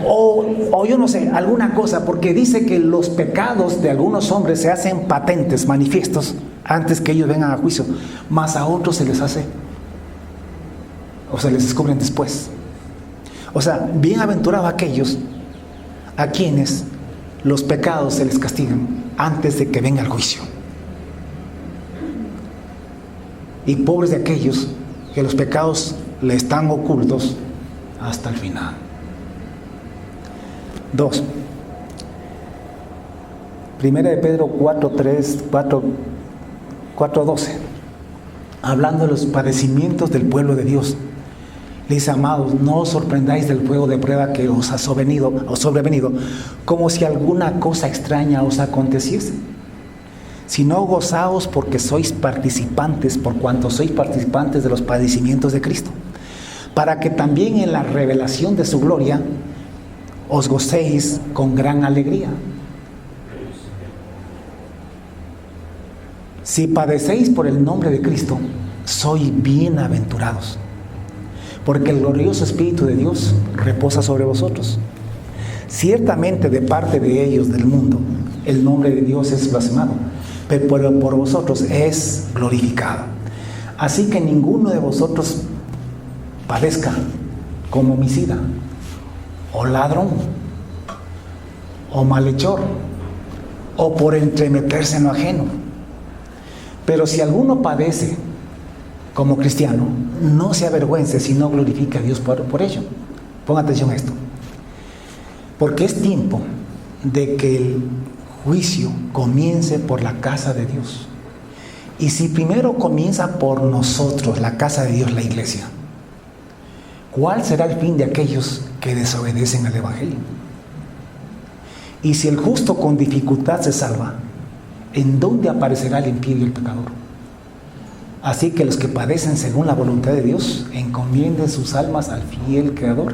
[SPEAKER 1] O yo no sé, alguna cosa, porque dice que los pecados de algunos hombres se hacen patentes, manifiestos, antes que ellos vengan a juicio, mas a otros se les hace, o se les descubren después. O sea, bienaventurados aquellos a quienes los pecados se les castigan antes de que venga el juicio. Y pobres de aquellos que los pecados le están ocultos hasta el final. 2. Primera de Pedro 4:12. Hablando de los padecimientos del pueblo de Dios. Le dice: amados, no os sorprendáis del fuego de prueba que os ha sobrevenido, como si alguna cosa extraña os aconteciese. Sino gozaos porque sois participantes, por cuanto sois participantes de los padecimientos de Cristo, para que también en la revelación de su gloria os gocéis con gran alegría. Si padecéis por el nombre de Cristo, sois bienaventurados, porque el glorioso Espíritu de Dios reposa sobre vosotros. Ciertamente de parte de ellos del mundo, el nombre de Dios es blasfemado, pero por vosotros es glorificado. Así que ninguno de vosotros padezca como homicida, o ladrón, o malhechor, o por entremeterse en lo ajeno. Pero si alguno padece como cristiano, no se avergüence, sino glorifique a Dios por ello. Ponga atención a esto. Porque es tiempo de que el juicio comience por la casa de Dios. Y si primero comienza por nosotros, la casa de Dios, la iglesia, ¿cuál será el fin de aquellos que desobedecen al Evangelio? Y si el justo con dificultad se salva, ¿en dónde aparecerá el impío y el pecador? Así que los que padecen según la voluntad de Dios, encomienden sus almas al fiel Creador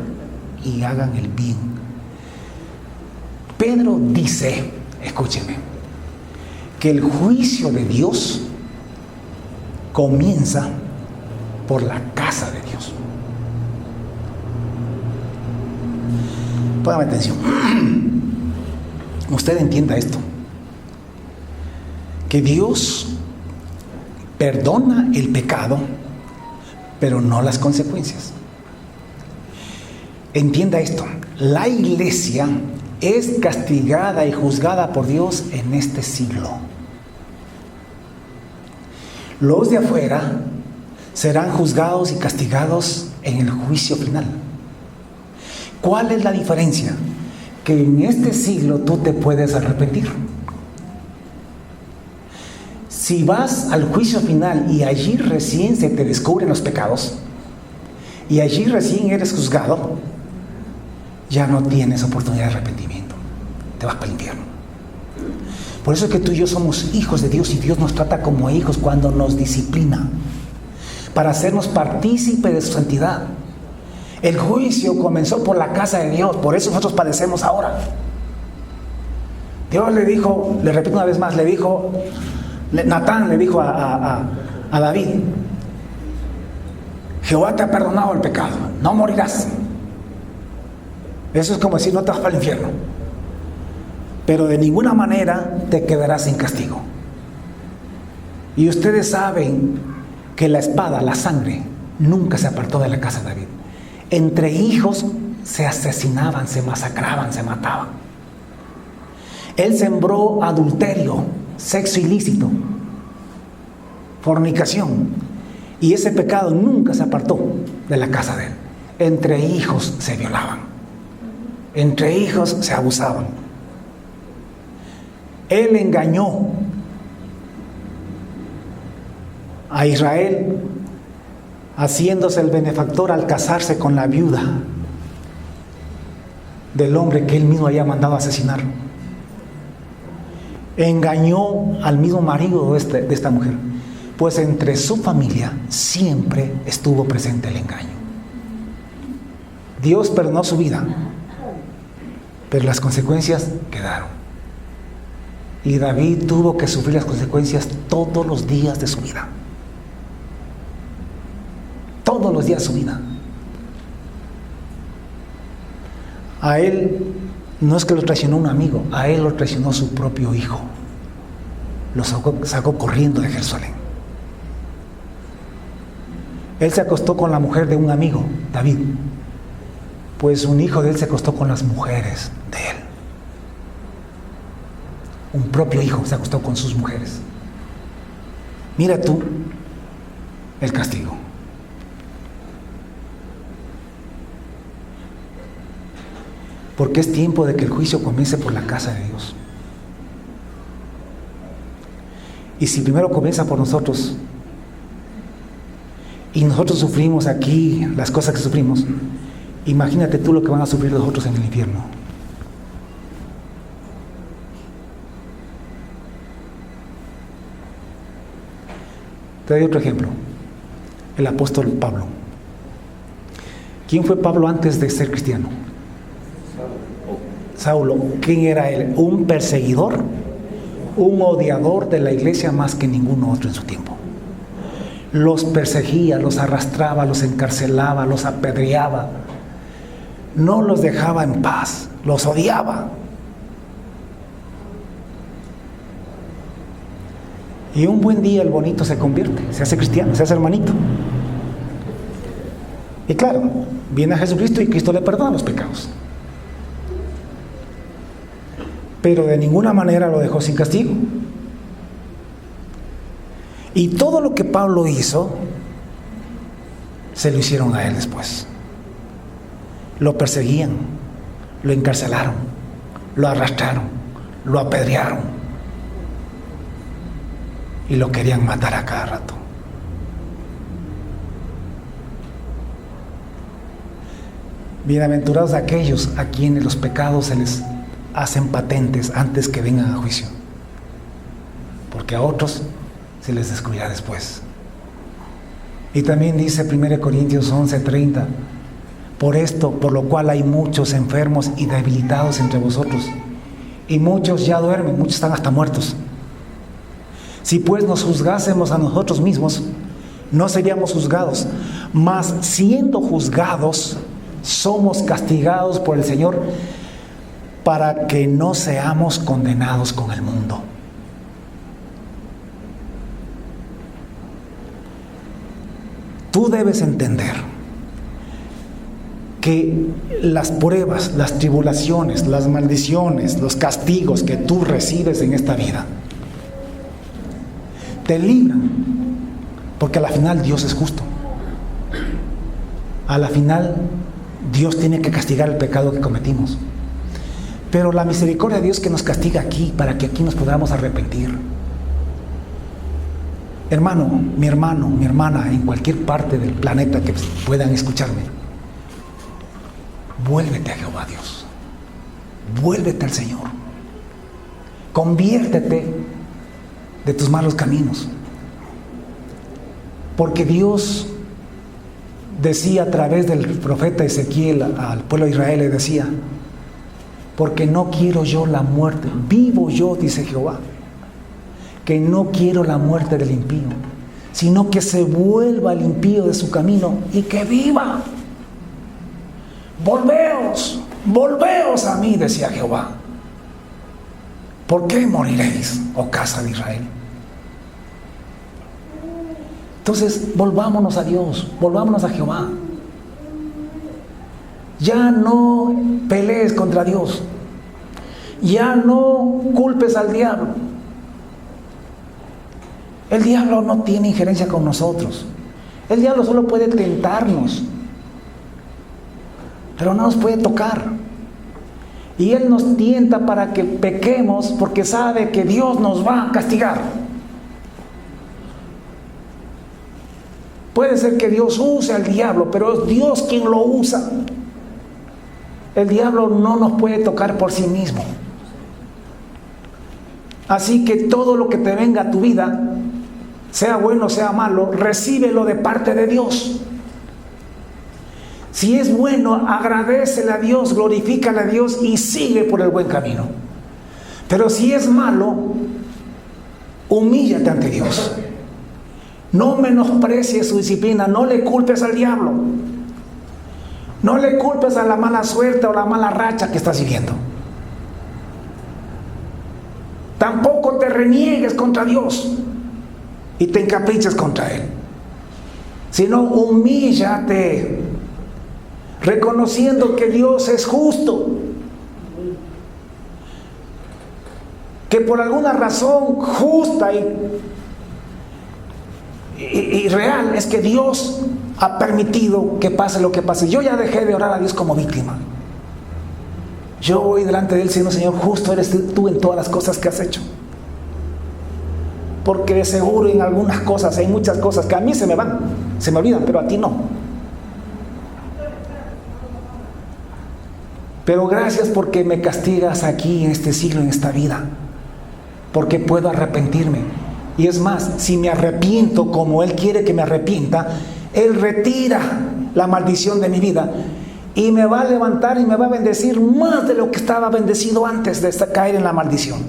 [SPEAKER 1] y hagan el bien. Pedro dice, escúcheme, que el juicio de Dios comienza por la casa de Dios. Póngame atención. Usted entienda esto, que Dios perdona el pecado, pero no las consecuencias. Entienda esto, la iglesia es castigada y juzgada por Dios en este siglo. Los de afuera serán juzgados y castigados en el juicio final. ¿Cuál es la diferencia? Que en este siglo tú te puedes arrepentir. Si vas al juicio final y allí recién se te descubren los pecados y allí recién eres juzgado, ya no tienes oportunidad de arrepentimiento, te vas para el infierno. Por eso es que tú y yo somos hijos de Dios y Dios nos trata como hijos cuando nos disciplina para hacernos partícipes de su santidad. El juicio comenzó por la casa de Dios, por eso nosotros padecemos ahora. Dios le dijo, le repito una vez más, Natán le dijo a David: Jehová te ha perdonado el pecado, no morirás. Eso es como decir, no te vas para el infierno, pero de ninguna manera te quedarás sin castigo. Y ustedes saben que la espada, la sangre, nunca se apartó de la casa de David. Entre hijos se asesinaban, se masacraban, se mataban. Él sembró adulterio, sexo ilícito, fornicación, y ese pecado nunca se apartó de la casa de él. Entre hijos se violaban, entre hijos se abusaban. Él engañó a Israel, haciéndose el benefactor al casarse con la viuda del hombre que él mismo había mandado a asesinar. Engañó al mismo marido de esta mujer, pues entre su familia siempre estuvo presente el engaño. Dios perdonó su vida, pero las consecuencias quedaron. Y David tuvo que sufrir las consecuencias todos los días de su vida.
[SPEAKER 2] todos los días de su vida. A él no es que lo traicionó un amigo, a él lo traicionó su propio hijo. Lo sacó corriendo de Jerusalén. Él se acostó con la mujer de un amigo, David. Pues un hijo de él se acostó con las mujeres de él. Un propio hijo se acostó con sus mujeres. Mira tú el castigo. Porque es tiempo de que el juicio comience por la casa de Dios. Y si primero comienza por nosotros, y nosotros sufrimos aquí las cosas que sufrimos, imagínate tú lo que van a sufrir los otros en el infierno. Te doy otro ejemplo. El apóstol Pablo. ¿Quién fue Pablo antes de ser cristiano? Saulo. ¿Quién era él? Un perseguidor, un odiador de la iglesia más que ninguno otro en su tiempo. Los perseguía, los arrastraba, los encarcelaba, los apedreaba. No los dejaba en paz, los odiaba. Y un buen día el bonito se convierte, se hace cristiano, se hace hermanito. Y claro, viene a Jesucristo y Cristo le perdona los pecados. Pero de ninguna manera lo dejó sin castigo. Y todo lo que Pablo hizo, se lo hicieron a él después. Lo perseguían, lo encarcelaron, lo arrastraron, lo apedrearon. Y lo querían matar a cada rato. Bienaventurados aquellos a quienes los pecados se les hacen patentes antes que vengan a juicio, porque a otros se les descubrirá después. Y también dice 1 Corintios 11:30: por esto, por lo cual hay muchos enfermos y debilitados entre vosotros, y muchos ya duermen, muchos están hasta muertos. Si pues nos juzgásemos a nosotros mismos, no seríamos juzgados, mas siendo juzgados, somos castigados por el Señor, para que no seamos condenados con el mundo. Tú debes entender que las pruebas, las tribulaciones, las maldiciones, los castigos que tú recibes en esta vida te libran, porque a la final Dios es justo. A la final Dios tiene que castigar el pecado que cometimos. Pero la misericordia de Dios que nos castiga aquí, para que aquí nos podamos arrepentir. Hermano, mi hermana, en cualquier parte del planeta que puedan escucharme, vuélvete a Jehová Dios. Vuélvete al Señor. Conviértete de tus malos caminos. Porque Dios decía a través del profeta Ezequiel al pueblo de Israel, le decía: porque no quiero yo la muerte, vivo yo, dice Jehová, que no quiero la muerte del impío, sino que se vuelva el impío de su camino y que viva. Volveos a mí, decía Jehová. ¿Por qué moriréis, oh casa de Israel? Entonces, volvámonos a Dios, volvámonos a Jehová. Ya no pelees contra Dios. Ya no culpes al diablo. El diablo no tiene injerencia con nosotros. El diablo solo puede tentarnos, pero no nos puede tocar. Y él nos tienta para que pequemos, porque sabe que Dios nos va a castigar. Puede ser que Dios use al diablo, pero es Dios quien lo usa. El diablo no nos puede tocar por sí mismo. Así que todo lo que te venga a tu vida, sea bueno, sea malo, recíbelo de parte de Dios. Si es bueno, agradécele a Dios, glorifícale a Dios y sigue por el buen camino. Pero si es malo, humíllate ante Dios No menosprecies su disciplina, no le culpes al diablo. No le culpes a la mala suerte o la mala racha que estás viviendo. Tampoco te reniegues contra Dios y te encapriches contra Él. Sino humíllate, reconociendo que Dios es justo. Que por alguna razón justa y real es que Dios ha permitido que pase lo que pase. Yo ya dejé de orar a Dios como víctima. Yo voy delante de Él diciendo: Señor, justo eres tú en todas las cosas que has hecho. Porque de seguro en algunas cosas, hay muchas cosas que a mí se me van, se me olvidan, pero a ti no. Pero gracias porque me castigas aquí en este siglo, en esta vida. Porque puedo arrepentirme. Y es más, si me arrepiento como Él quiere que me arrepienta, Él retira la maldición de mi vida y me va a levantar y me va a bendecir más de lo que estaba bendecido antes de caer en la maldición.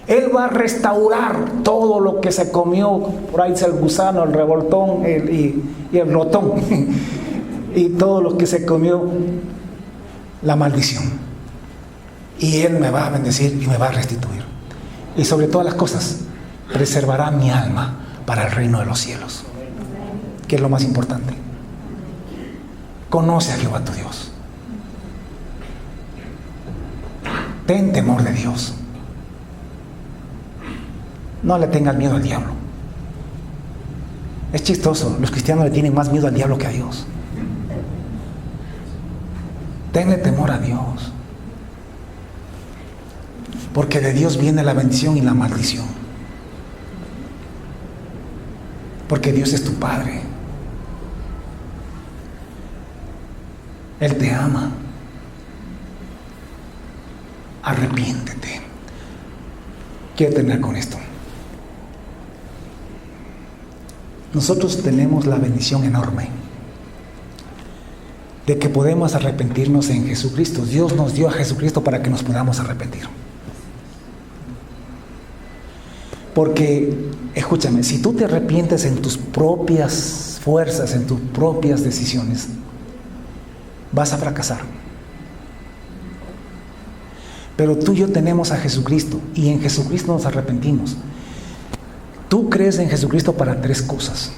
[SPEAKER 2] Él va a restaurar todo lo que se comió, por ahí dice el gusano, el revoltón y el rotón, y todo lo que se comió la maldición. Y Él me va a bendecir y me va a restituir. Y sobre todas las cosas, preservará mi alma para el reino de los cielos, que es lo más importante. Conoce a Jehová tu Dios. Ten temor de Dios. No le tengas miedo al diablo. Es chistoso, los cristianos le tienen más miedo al diablo que a Dios. Tenle temor a Dios, porque de Dios viene la bendición y la maldición. Porque Dios es tu Padre. Él te ama. Arrepiéntete. Quiero terminar con esto. Nosotros tenemos la bendición enorme de que podemos arrepentirnos en Jesucristo. Dios nos dio a Jesucristo para que nos podamos arrepentir. Porque, escúchame, si tú te arrepientes en tus propias fuerzas, en tus propias decisiones, vas a fracasar. Pero tú y yo tenemos a Jesucristo y en Jesucristo nos arrepentimos. Tú crees en Jesucristo para 3 cosas: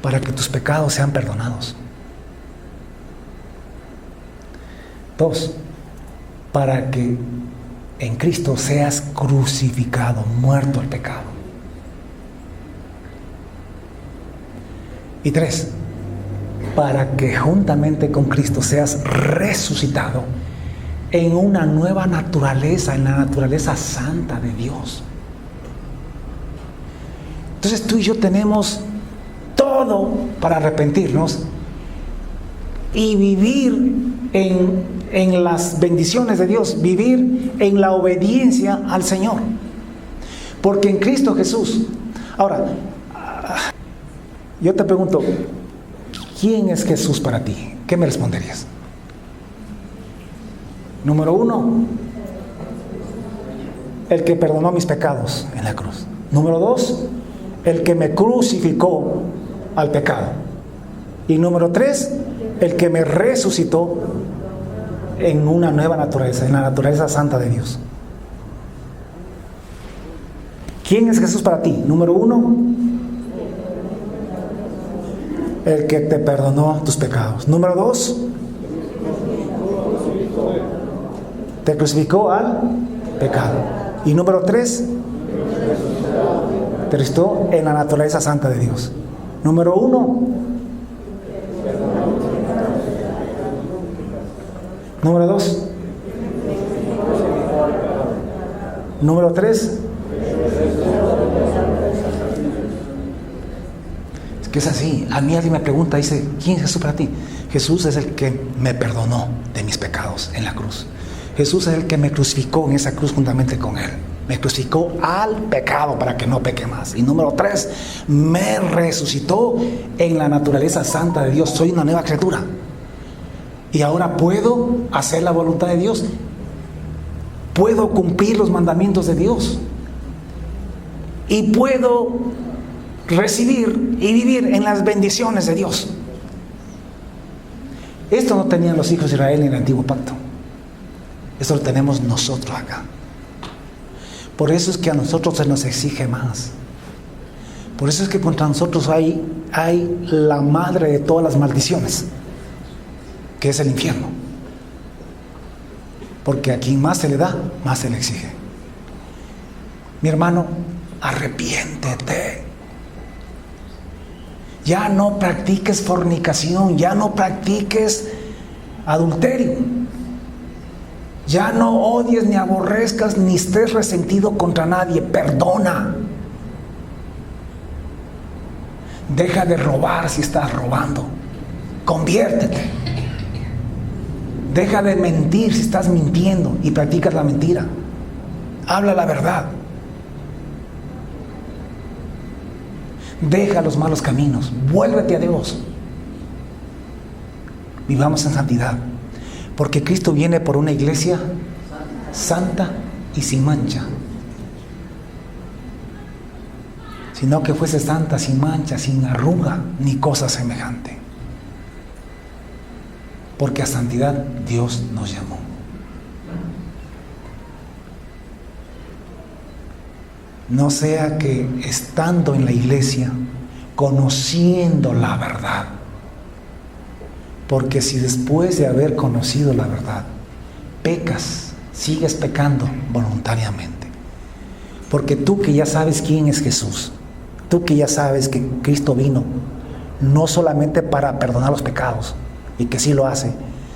[SPEAKER 2] para que tus pecados sean perdonados. 2, para que en Cristo seas crucificado, muerto al pecado. Y 3, para que juntamente con Cristo seas resucitado en una nueva naturaleza, en la naturaleza santa de Dios. Entonces tú y yo tenemos todo para arrepentirnos y vivir en las bendiciones de Dios, vivir en la obediencia al Señor, porque en Cristo Jesús. Ahora, yo te pregunto, ¿quién es Jesús para ti? ¿Qué me responderías? Número 1, el que perdonó mis pecados en la cruz. Número 2, el que me crucificó al pecado. Y número 3, el que me resucitó en una nueva naturaleza, en la naturaleza santa de Dios. ¿Quién es Jesús para ti? Número 1, el que te perdonó tus pecados. Número 2, te crucificó al pecado. Y número 3, te resucitó en la naturaleza santa de Dios. Número 1, número 2, número 3, es que es así. A mí alguien me pregunta, dice, ¿quién es Jesús para ti? Jesús es el que me perdonó de mis pecados en la cruz. Jesús es el que me crucificó en esa cruz juntamente con Él. Me crucificó al pecado para que no peque más. Y número 3, me resucitó en la naturaleza santa de Dios. Soy una nueva criatura. Y ahora puedo hacer la voluntad de Dios. Puedo cumplir los mandamientos de Dios. Y puedo recibir y vivir en las bendiciones de Dios. Esto no tenían los hijos de Israel en el antiguo pacto. Esto lo tenemos nosotros acá. Por eso es que a nosotros se nos exige más. Por eso es que contra nosotros hay la madre de todas las maldiciones, que es el infierno. Porque a quien más se le da, más se le exige. Mi hermano, arrepiéntete. Ya no practiques fornicación, ya no practiques adulterio. Ya no odies ni aborrezcas ni estés resentido contra nadie. Perdona. Deja de robar si estás robando. Conviértete. Deja de mentir si estás mintiendo y practicas la mentira. Habla la verdad. Deja los malos caminos. Vuélvete a Dios. Vivamos en santidad. Porque Cristo viene por una iglesia santa y sin mancha. Sino que fuese santa, sin mancha, sin arruga, ni cosa semejante. Porque a santidad Dios nos llamó. No sea que estando en la iglesia, conociendo la verdad, porque si después de haber conocido la verdad, pecas, sigues pecando voluntariamente. Porque tú que ya sabes quién es Jesús, tú que ya sabes que Cristo vino, no solamente para perdonar los pecados, y que sí lo hace,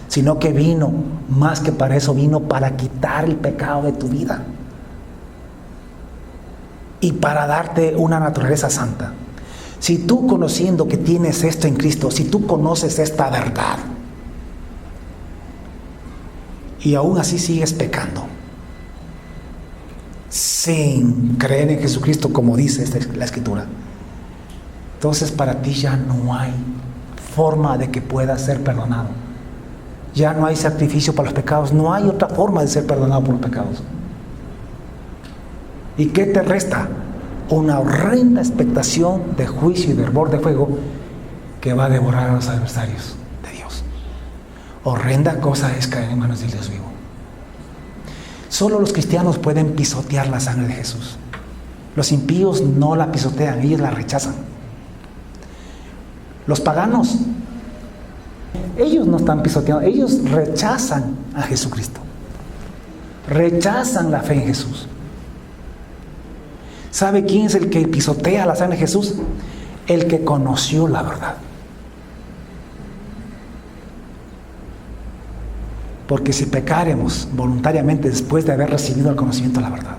[SPEAKER 2] sino que vino, más que para eso, vino para quitar el pecado de tu vida. Y para darte una naturaleza santa. Si tú conociendo que tienes esto en Cristo, si tú conoces esta verdad y aún así sigues pecando sin creer en Jesucristo como dice la Escritura, entonces para ti ya no hay forma de que puedas ser perdonado. Ya no hay sacrificio para los pecados, no hay otra forma de ser perdonado por los pecados. ¿Y qué te resta? Una horrenda expectación de juicio y de hervor de fuego que va a devorar a los adversarios de Dios. Horrenda cosa es caer en manos del Dios vivo. Solo los cristianos pueden pisotear la sangre de Jesús. Los impíos no la pisotean, ellos la rechazan. Los paganos, ellos no están pisoteando, ellos rechazan a Jesucristo. Rechazan la fe en Jesús. ¿Sabe quién es el que pisotea la sangre de Jesús? El que conoció la verdad. Porque si pecaremos voluntariamente después de haber recibido el conocimiento de la verdad,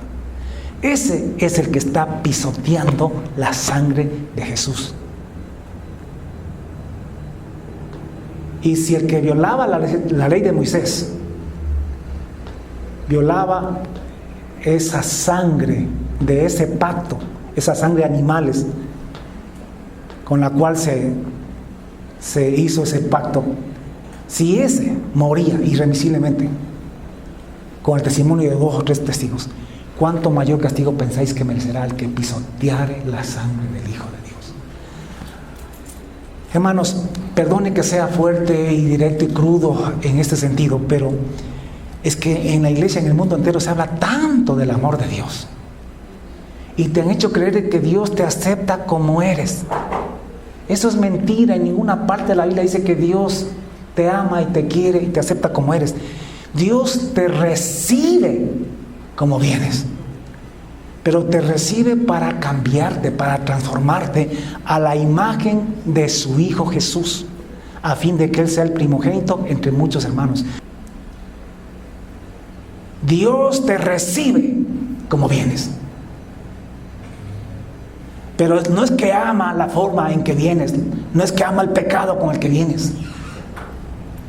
[SPEAKER 2] ese es el que está pisoteando la sangre de Jesús. Y si el que violaba la ley de Moisés, violaba esa sangre de ese pacto, esa sangre de animales con la cual se hizo ese pacto, si ese moría irremisiblemente con el testimonio de 2 o 3 testigos, ¿cuánto mayor castigo pensáis que merecerá el que pisoteare la sangre del Hijo de Dios? Hermanos, perdone que sea fuerte y directo y crudo en este sentido, pero es que en la iglesia, en el mundo entero, se habla tanto del amor de Dios. Y te han hecho creer que Dios te acepta como eres. Eso es mentira. En ninguna parte de la Biblia dice que Dios te ama y te quiere y te acepta como eres. Dios te recibe como vienes. Pero te recibe para cambiarte, para transformarte a la imagen de su Hijo Jesús, a fin de que Él sea el primogénito entre muchos hermanos. Dios te recibe como vienes. Pero no es que ama la forma en que vienes, no es que ama el pecado con el que vienes.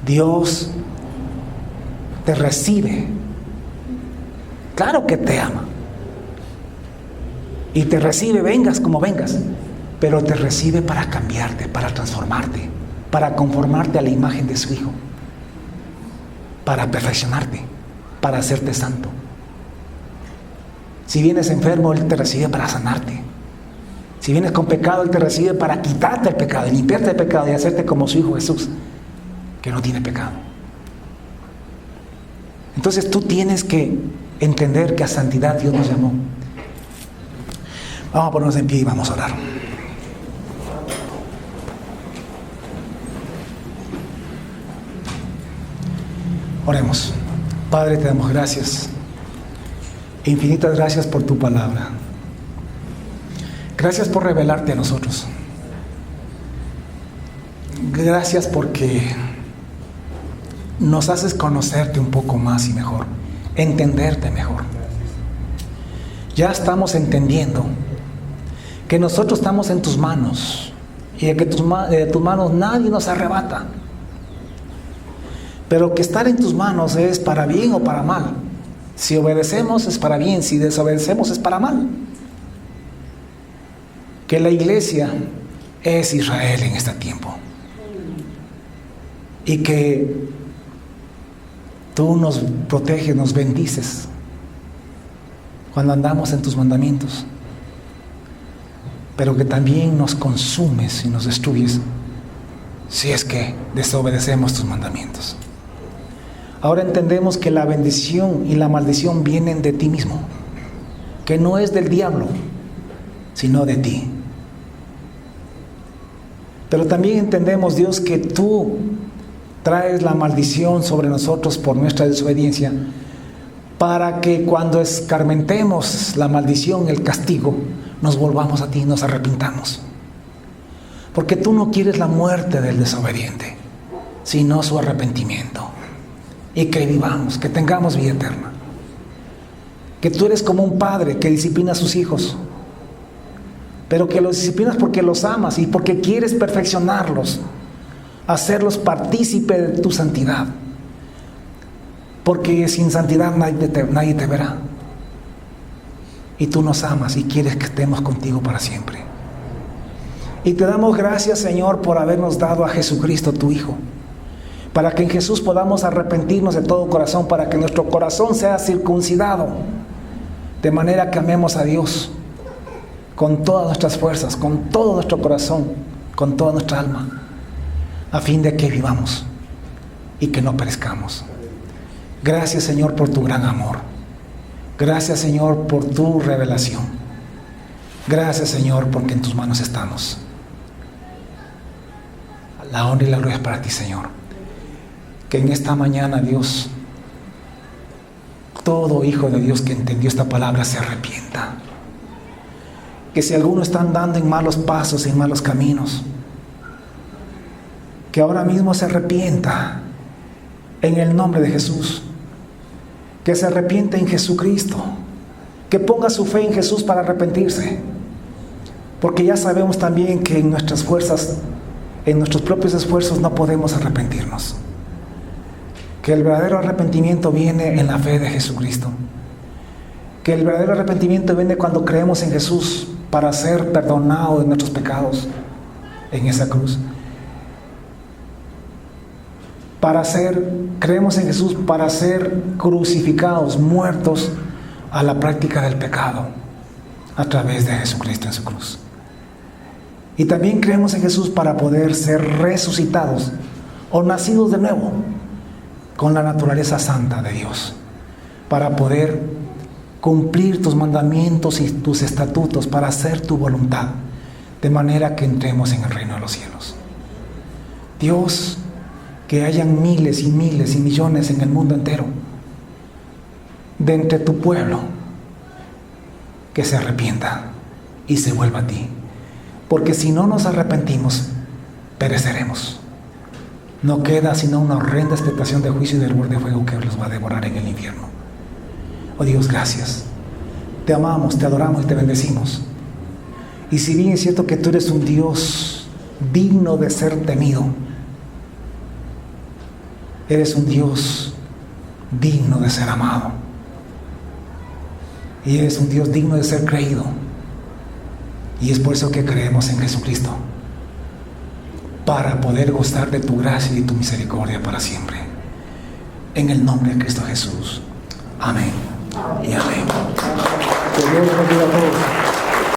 [SPEAKER 2] Dios te recibe. Claro que te ama. Y te recibe, vengas como vengas, pero te recibe para cambiarte, para transformarte, para conformarte a la imagen de su Hijo, para perfeccionarte, para hacerte santo. Si vienes enfermo, Él te recibe para sanarte. Si vienes con pecado, Él te recibe para quitarte el pecado, limpiarte el pecado y hacerte como su Hijo Jesús, que no tiene pecado. Entonces tú tienes que entender que a santidad Dios nos llamó. Vamos a ponernos en pie y vamos a orar. Oremos. Padre, te damos gracias. Infinitas gracias por tu palabra. Gracias por revelarte a nosotros. Gracias porque nos haces conocerte un poco más y mejor, entenderte mejor. Ya estamos entendiendo que nosotros estamos en tus manos y de que de tus manos nadie nos arrebata. Pero que estar en tus manos es para bien o para mal. Si obedecemos es para bien, si desobedecemos es para mal. Que la iglesia es Israel en este tiempo. Y que tú nos proteges, nos bendices cuando andamos en tus mandamientos. Pero que también nos consumes y nos destruyes si es que desobedecemos tus mandamientos. Ahora entendemos que la bendición y la maldición vienen de ti mismo, que no es del diablo, sino de ti. Pero también entendemos, Dios, que tú traes la maldición sobre nosotros por nuestra desobediencia, para que cuando escarmentemos la maldición, el castigo, nos volvamos a ti y nos arrepintamos. Porque tú no quieres la muerte del desobediente, sino su arrepentimiento. Y que vivamos, que tengamos vida eterna. Que tú eres como un padre que disciplina a sus hijos, pero que los disciplinas porque los amas y porque quieres perfeccionarlos, hacerlos partícipe de tu santidad. Porque sin santidad nadie te verá. Y tú nos amas y quieres que estemos contigo para siempre. Y te damos gracias, Señor, por habernos dado a Jesucristo, tu Hijo, para que en Jesús podamos arrepentirnos de todo corazón, para que nuestro corazón sea circuncidado, de manera que amemos a Dios con todas nuestras fuerzas, con todo nuestro corazón, con toda nuestra alma, a fin de que vivamos y que no perezcamos. Gracias, Señor, por tu gran amor. Gracias, Señor, por tu revelación. Gracias, Señor, porque en tus manos estamos. La honra y la gloria es para ti, Señor. Que en esta mañana, Dios, todo hijo de Dios que entendió esta palabra se arrepienta. Que si alguno está andando en malos pasos, en malos caminos, que ahora mismo se arrepienta en el nombre de Jesús. Que se arrepienta en Jesucristo. Que ponga su fe en Jesús para arrepentirse. Porque ya sabemos también que en nuestras fuerzas, en nuestros propios esfuerzos no podemos arrepentirnos. Que el verdadero arrepentimiento viene en la fe de Jesucristo. Que el verdadero arrepentimiento viene cuando creemos en Jesús para ser perdonados de nuestros pecados en esa cruz. Creemos en Jesús para ser crucificados, muertos a la práctica del pecado a través de Jesucristo en su cruz. Y también creemos en Jesús para poder ser resucitados o nacidos de nuevo con la naturaleza santa de Dios, para poder cumplir tus mandamientos y tus estatutos, para hacer tu voluntad, de manera que entremos en el reino de los cielos. Dios, que hayan miles y miles y millones en el mundo entero, de entre tu pueblo, que se arrepienta y se vuelva a ti. Porque si no nos arrepentimos, pereceremos. No queda sino una horrenda expectación de juicio y de hervor de fuego que los va a devorar en el infierno. Oh Dios, gracias. Te amamos, te adoramos y te bendecimos. Y si bien es cierto que tú eres un Dios digno de ser temido, eres un Dios digno de ser amado. Y eres un Dios digno de ser creído. Y es por eso que creemos en Jesucristo, para poder gozar de tu gracia y tu misericordia para siempre. En el nombre de Cristo Jesús. Amén y amén. Que Dios los bendiga a todos.